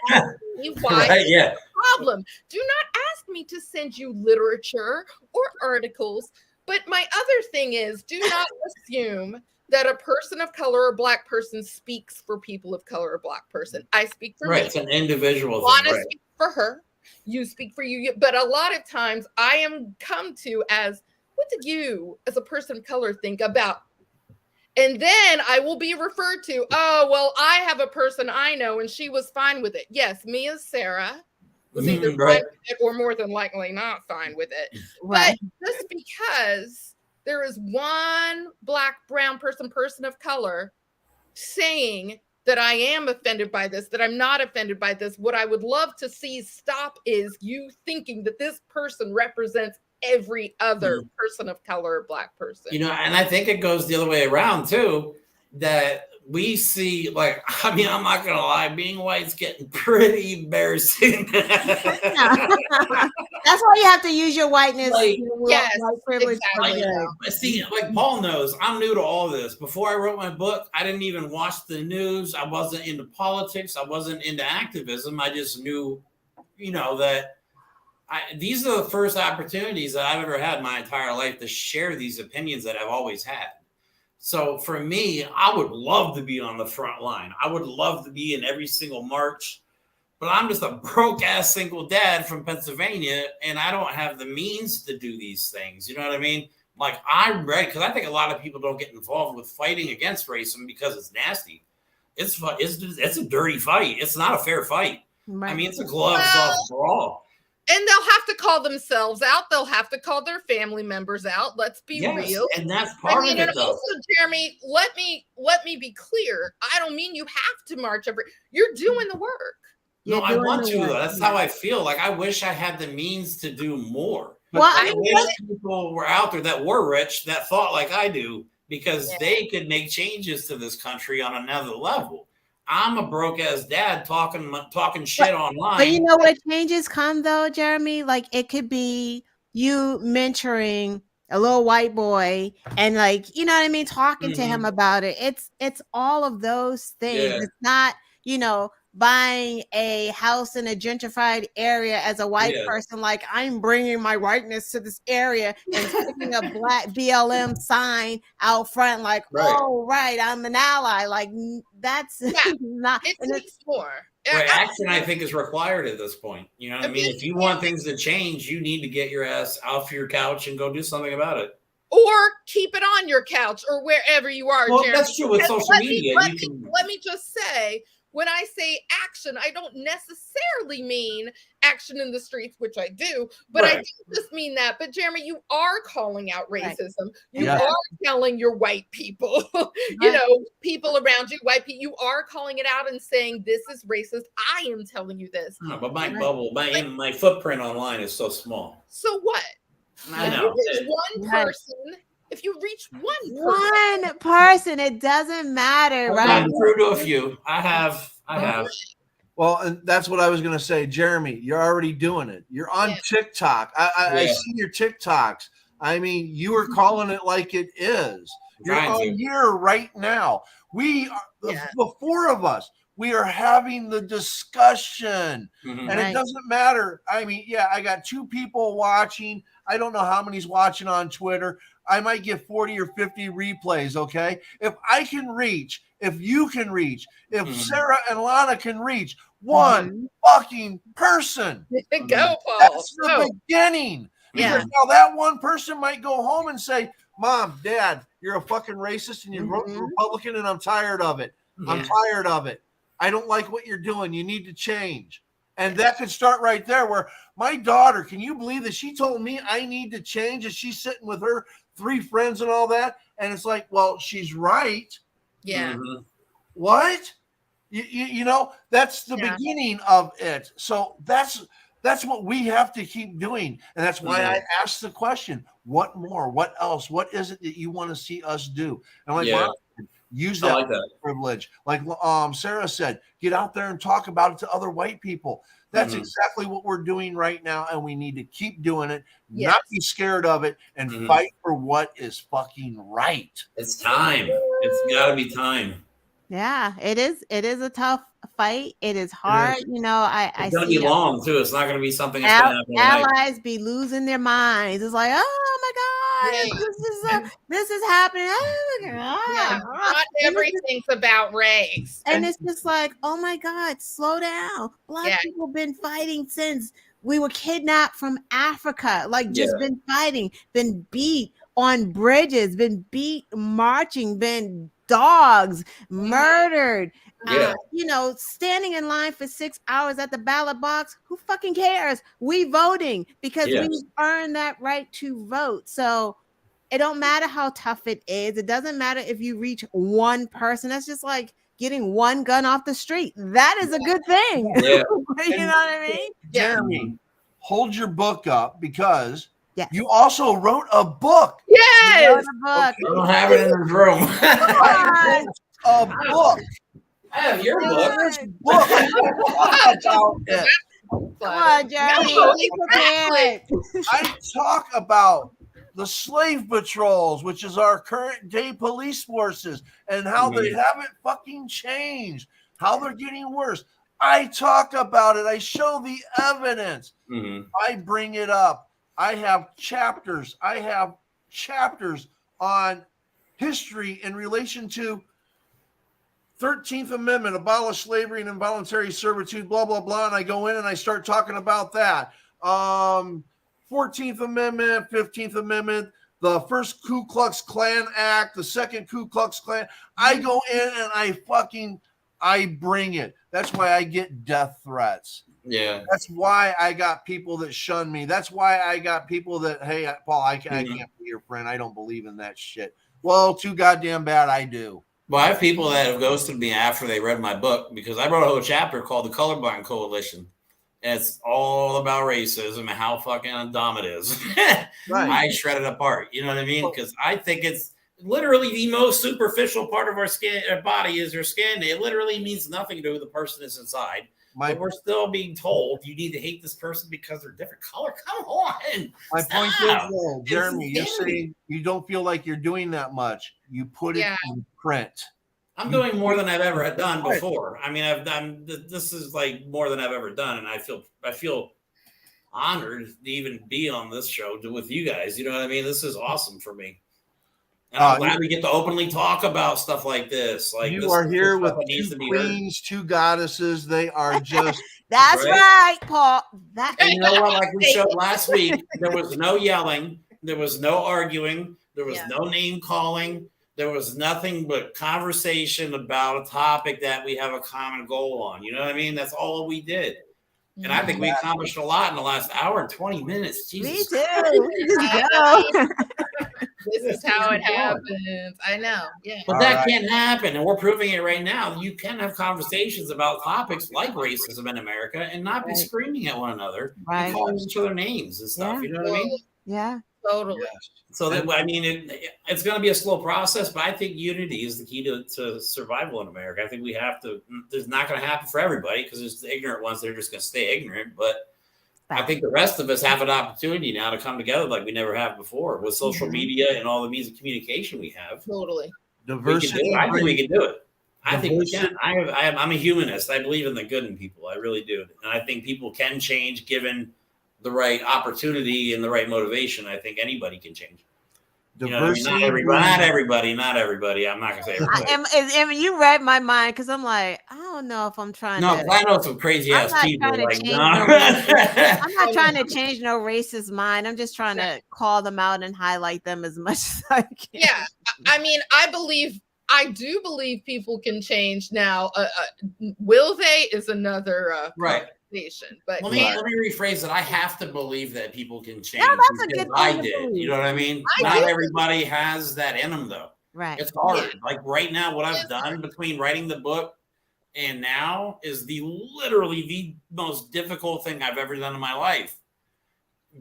Why it's a problem. Do not ask me to send you literature or articles. But my other thing is, do not assume that a person of color or black person speaks for people of color or black person. I speak for me. It's an individual thing. Lana speaks for her. You speak for you. But a lot of times I am come to as, what did you as a person of color think about? And then I will be referred to, oh, well, I have a person I know and she was fine with it. Yes, me as Sarah was either fine with it or more than likely not fine with it. But just because there is one black, brown person of color saying that I am offended by this, that I'm not offended by this, what I would love to see stop is you thinking that this person represents every other person of color or black person. You know, and I think it goes the other way around too, that we see, like, I mean, I'm not gonna lie, being white's getting pretty embarrassing. That's why you have to use your whiteness, white privilege. See, like Paul knows, I'm new to all this. Before I wrote my book, I didn't even watch the news. I wasn't into politics. I wasn't into activism. I just knew, you know, that these are the first opportunities that I've ever had in my entire life to share these opinions that I've always had. So for me, I would love to be on the front line. I would love to be in every single march, but I'm just a broke ass single dad from Pennsylvania, and I don't have the means to do these things. You know what I mean? Like, I'm ready, because I think a lot of people don't get involved with fighting against racism because it's nasty. It's a dirty fight. It's not a fair fight. Right. I mean, it's a gloves off brawl. And they'll have to call themselves out. They'll have to call their family members out. Let's be real. And that's part of it, though. Also, Jeremy, let me be clear. I don't mean you have to march every. You're doing the work. No, I want to, though. That's how I feel. Like, I wish I had the means to do more. But well, I wish people were out there that were rich, that thought like I do, because they could make changes to this country on another level. I'm a broke ass dad talking shit online. But you know what changes come though, Jeremy? Like, it could be you mentoring a little white boy and, like, you know what I mean, talking to him about it. It's all of those things. Yeah. It's not, you know, buying a house in a gentrified area as a white person, like, I'm bringing my whiteness to this area and sticking a black BLM sign out front, like, oh, right, I'm an ally. Like, that's not. It's more. Right, action, I think, is required at this point. You know what I mean? If you want things to change, you need to get your ass off your couch and go do something about it. Or keep it on your couch or wherever you are, well, Jeremy. That's true with social media. Let me just say, when I say action, I don't necessarily mean action in the streets, which I do, but I do just mean that. But Jeremy, you are calling out racism. You are telling your white people, you know, people around you, white people, you are calling it out and saying, this is racist. I am telling you this. No, but my bubble, my footprint online is so small. So what? I know. One person. If you reach one person, it doesn't matter, right? I'm through to a few. I have. Well, and that's what I was going to say, Jeremy. You're already doing it. You're on TikTok. I see your TikToks. I mean, you are calling it like it is. You're on here right now. We are the four of us. We are having the discussion, and it doesn't matter. I mean, yeah, I got 2 people watching. I don't know how many's watching on Twitter. I might get 40 or 50 replays. Okay, if I can reach, if you can reach, if Sarah and Lana can reach one fucking person, go, Paul. That's the beginning. Because now that one person might go home and say, Mom, Dad, you're a fucking racist and you're Republican, and I'm tired of it. I'm tired of it. I don't like what you're doing. You need to change. And that could start right there, where my daughter, can you believe that she told me I need to change, as she's sitting with her 3 friends and all that? And it's like, well, she's right. Yeah. What? You know, that's the beginning of it. So that's what we have to keep doing. And that's why I asked the question, what more? What else? What is it that you want to see us do? And like, well, use that, privilege. Like Sarah said, get out there and talk about it to other white people. That's exactly what we're doing right now. And we need to keep doing it, not be scared of it, and fight for what is fucking right. It's time. It's got to be time. Yeah, it is. It is a tough fight. It is hard. You know, it's going to be long too. It's not going to be something that's going to happen. Allies be losing their minds. It's like, oh my God, this is happening. Oh my God. Not everything's about race. And it's just like, oh my God, slow down. Black people been fighting since we were kidnapped from Africa. Like, just been fighting, been beat on bridges, been beat marching, been dogs murdered, you know, standing in line for 6 hours at the ballot box. Who fucking cares? We voting because we earned that right to vote. So it don't matter how tough it is. It doesn't matter if you reach one person. That's just like getting one gun off the street. That is a good thing. You know what I mean? Jeremy, hold your book up, because you also wrote a book. Yes. I don't have it in the room. I wrote a book. I have your book. This book. Come on, Jeremy. I talk about the slave patrols, which is our current day police forces, and how they haven't fucking changed, how they're getting worse. I talk about it. I show the evidence. I bring it up. I have chapters. On history in relation to 13th Amendment, abolish slavery and involuntary servitude, blah, blah, blah. And I go in and I start talking about that. 14th Amendment, 15th Amendment, the first Ku Klux Klan Act, the second Ku Klux Klan. I go in and I bring it. That's why I get death threats. Yeah. That's why I got people that shun me. That's why I got people that, hey, Paul, I can't be your friend. I don't believe in that shit. Well, too goddamn bad I do. Well, I have people that have ghosted me after they read my book, because I wrote a whole chapter called The Colorblind Coalition. And it's all about racism and how fucking dumb it is. I shred it apart. You know what I mean? Because I think it's literally the most superficial part of our skin, our body is our skin. It literally means nothing to the person that's inside. But we're still being told you need to hate this person because they're different color. Come on. My point is, Jeremy, you're saying you don't feel like you're doing that much. You put it in print. I'm doing more than I've ever done before. I mean, I've done, this is like more than I've ever done. And I feel honored to even be on this show with you guys. You know what I mean? This is awesome for me. And I'm glad we get to openly talk about stuff like this. Like, you are here with 2 queens, 2 goddesses. They are just that's right, Paul. And you know what? Like we showed last week, there was no yelling, there was no arguing, there was no name calling, there was nothing but conversation about a topic that we have a common goal on. You know what I mean? That's all we did. And I think we accomplished a lot in the last hour and 20 minutes. Jesus. Me too. Just go. This is how it happens. I know. Yeah. But that can't happen. And we're proving it right now. You can have conversations about topics like racism in America and not be screaming at one another and calling each other names and stuff. You know what I mean? Yeah. Totally. So that, I mean, it's going to be a slow process, but I think unity is the key to survival in America. I think we have to. There's not going to happen for everybody because there's the ignorant ones that are just going to stay ignorant. But I think the rest of us have an opportunity now to come together like we never have before with social media and all the means of communication we have. Totally. Diversity. I think we can do it. I think we Diversity. can. I'm a humanist. I believe in the good in people. I really do. And I think people can change given the right opportunity and the right motivation. I think anybody can change. Diversity. Not everybody. I'm not gonna say everybody. And you read my mind because I'm like, I don't know if I'm trying to. I know some crazy ass people. I'm not trying to change no racist mind. I'm just trying to call them out and highlight them as much as I can. Yeah, I mean, I do believe people can change now. Will they is another right. But let me rephrase it. I have to believe that people can change. Yeah, that's a good I thing to did. believe. You know what I mean? Not everybody has that in them, though. Right. It's hard. Like right now, what I've done between writing the book and now is literally the most difficult thing I've ever done in my life.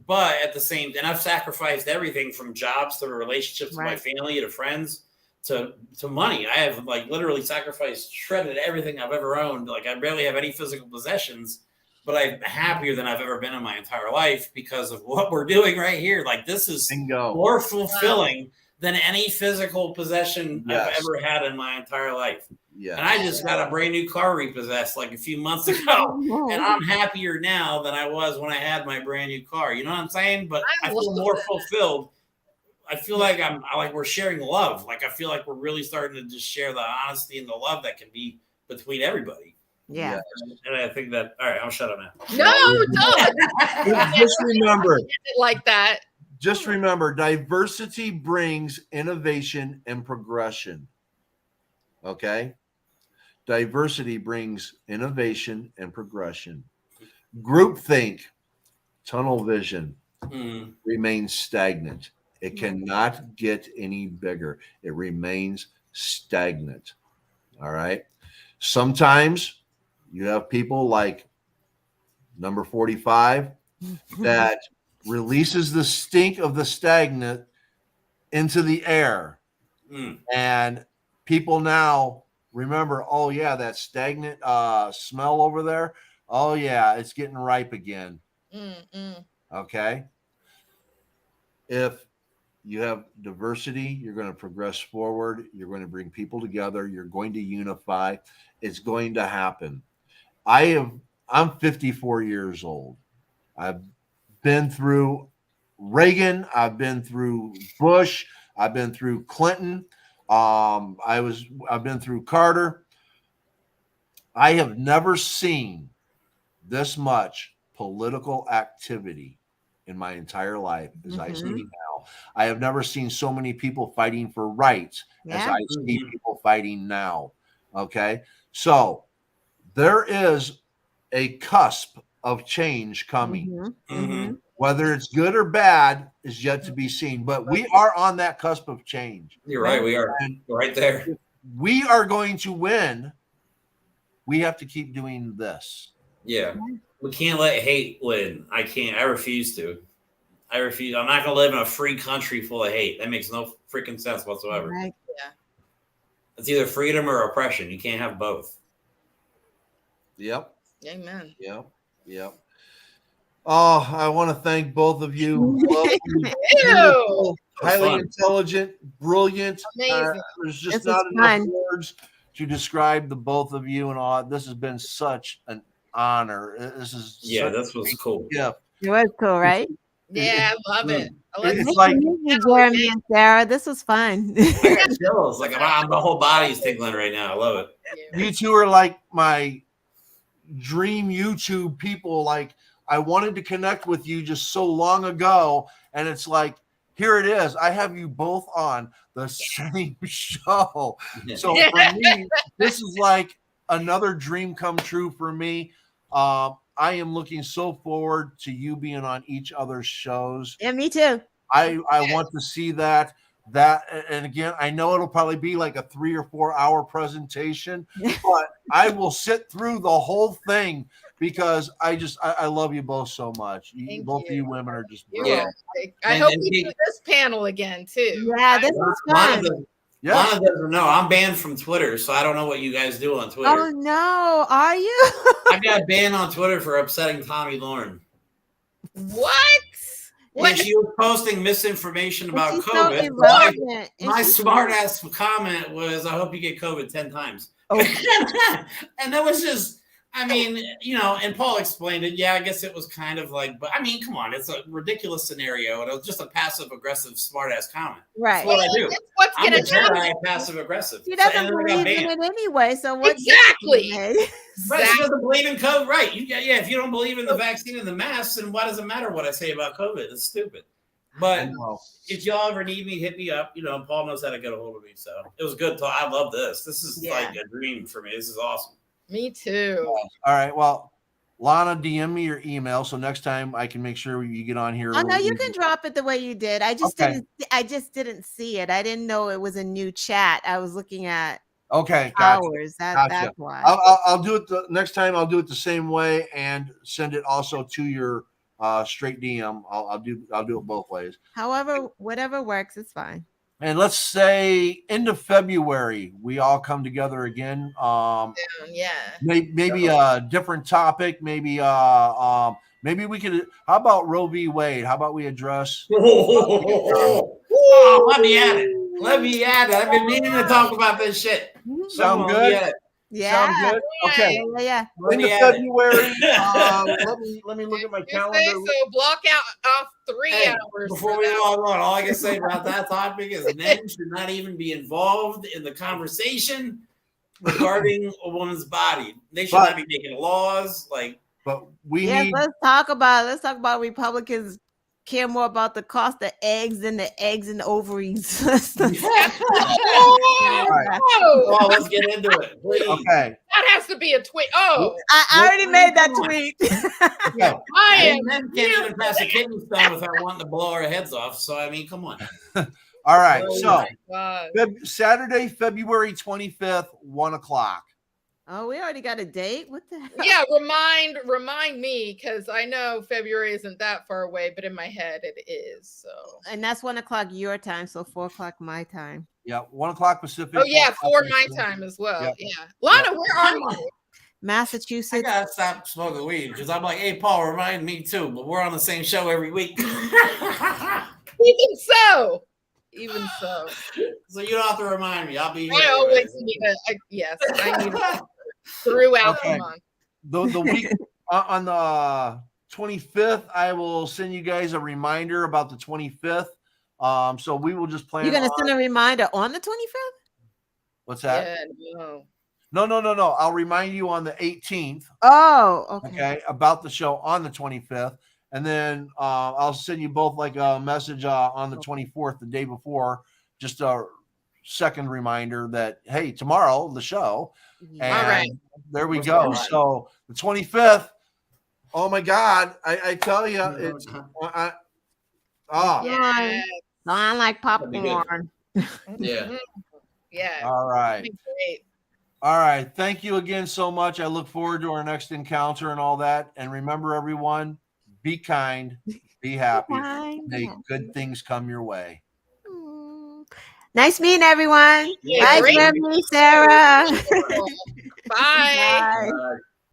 But at the same time, I've sacrificed everything from jobs to relationships with my family to friends to money. I have literally sacrificed, shredded everything I've ever owned. I barely have any physical possessions. But I'm happier than I've ever been in my entire life because of what we're doing right here. This is more fulfilling than any physical possession I've ever had in my entire life. Yeah. And I just got a brand new car repossessed a few months ago. And I'm happier now than I was when I had my brand new car. You know what I'm saying? But I feel more fulfilled. I feel like we're sharing love. I feel like we're really starting to just share the honesty and the love that can be between everybody. Yeah. And I think that, all right, I'll shut up now. No, don't. Just remember, like that. Just remember, diversity brings innovation and progression. Okay? Diversity brings innovation and progression. Groupthink, tunnel vision, remains stagnant. It cannot get any bigger. It remains stagnant. All right? Sometimes you have people like number 45 that releases the stink of the stagnant into the air. And people now remember, oh, yeah, that stagnant smell over there. Oh, yeah, it's getting ripe again. Okay. If you have diversity, you're going to progress forward. You're going to bring people together. You're going to unify. It's going to happen. I'm 54 years old. I've been through Reagan. I've been through Bush. I've been through Clinton. I've been through Carter. I have never seen this much political activity in my entire life as I see now. I have never seen so many people fighting for rights as I see people fighting now. Okay. So there is a cusp of change coming. Whether it's good or bad is yet to be seen, but we are on that cusp of change. You're right. We are right there. We are going to win. We have to keep doing this. Yeah. We can't let hate win. I can't. I refuse to. I refuse. I'm not going to live in a free country full of hate. That makes no freaking sense whatsoever. Right. Yeah. It's either freedom or oppression. You can't have both. Yep. Amen. Yep. Yep. Oh, I want to thank both of you. Highly intelligent, brilliant. Amazing. There's just not enough words to describe the both of you, and all. This has been such an honor. This is this was cool. Yeah, it was cool, right? Yeah, I love it. It's like Jeremy and Sarah. This was fun. I got chills. I'm the whole body's tingling right now. I love it. You two are like my dream YouTube people. I wanted to connect with you just so long ago, and it's like, here it is. I have you both on the same show. So for me, this is like another dream come true for me. I am looking so forward to you being on each other's shows. Yeah, me too. I want to see that. And again, I know it'll probably be like a 3 or 4 hour presentation, but I will sit through the whole thing because I love you both so much. Both of you women are just brilliant. I hope we do this panel again too. Yeah, this is fun. Lana doesn't know. I'm banned from Twitter, so I don't know what you guys do on Twitter. Oh no, are you? I got banned on Twitter for upsetting Tommy Lauren. What? And she was posting misinformation about she's so COVID. irrelevant. My smart ass comment was, I hope you get COVID 10 times. Oh. And that was just, I mean, you know, and Paul explained it. Yeah, I guess it was kind of like, but I mean, come on, it's a ridiculous scenario. And it was just a passive aggressive smart ass comment. Right. That's what I do. That's what's I'm gonna a Jedi happen. passive aggressive. She doesn't And then I got believe in banned. it anyway. So what? Exactly. Right, she doesn't believe in COVID. Right. Yeah, if you don't believe in the vaccine and the masks, then why does it matter what I say about COVID? It's stupid. But if y'all ever need me, hit me up. You know, Paul knows how to get a hold of me. So it was good. I love this. This is like a dream for me. This is awesome. Me too. All right. Well, Lana, DM me your email so next time I can make sure you get on here. Oh no, you can drop it the way you did. I just Okay. didn't see it. I didn't know it was a new chat. I was looking at Okay, gotcha. hours. Gotcha. That's why. I'll do it the next time. I'll do it the same way and send it also to your straight DM. I'll do it both ways. However, whatever works, it's fine. And let's say end of February, we all come together again. Yeah. Maybe a different topic. Maybe maybe we could. How about Roe v. Wade? How about we address? Oh, let me at it. Let me at it. I've been meaning to talk about this shit. Sound good? Yeah. Sound good? Okay. Yeah. End of February. Let me look at my calendar. So block off 3 hours. Before we log on, all I can say about that topic is men should not even be involved in the conversation regarding a woman's body. They should not be making laws. But we need. Let's talk about Republicans care more about the cost of eggs than the eggs and ovaries. Right. Oh, let's get into it. Please. Okay. That has to be a tweet. Oh, I already made that tweet. Okay. Men can't even pass a kidney stone without wanting to blow our heads off. So I mean, come on. All right. oh So my God. Saturday, February 25th, 1:00. Oh, we already got a date. What the hell? Yeah, remind me because I know February isn't that far away, but in my head it is. So, and that's 1:00 your time, so 4:00 my time. Yeah, 1:00 Pacific. oh yeah, 4 my Pacific. time as well. Yep. Yeah, Lana, where are you? Massachusetts. I gotta stop smoking weed because I'm like, hey, Paul, remind me too. But we're on the same show every week. Even so. So you don't have to remind me. I'll be here. I always need I need it throughout the month. The week on the 25th, I will send you guys a reminder about the 25th. So we will just plan. You're gonna send a reminder on the 25th? What's that? Yeah, No. I'll remind you on the 18th. Oh, okay. Okay, about the show on the 25th. And then I'll send you both like a message on the 24th, the day before, just a second reminder that, hey, tomorrow, the show. And all right. There we go. So the 25th, oh my God, I tell you, it's, Yeah. No, I like popcorn. Yeah. Yeah. All right. Great. All right. Thank you again so much. I look forward to our next encounter and all that. And remember, everyone, be kind, be happy, make good things come your way. Nice meeting everyone. Yeah, Bye, Jeremy, Sarah. Bye. Bye. Bye.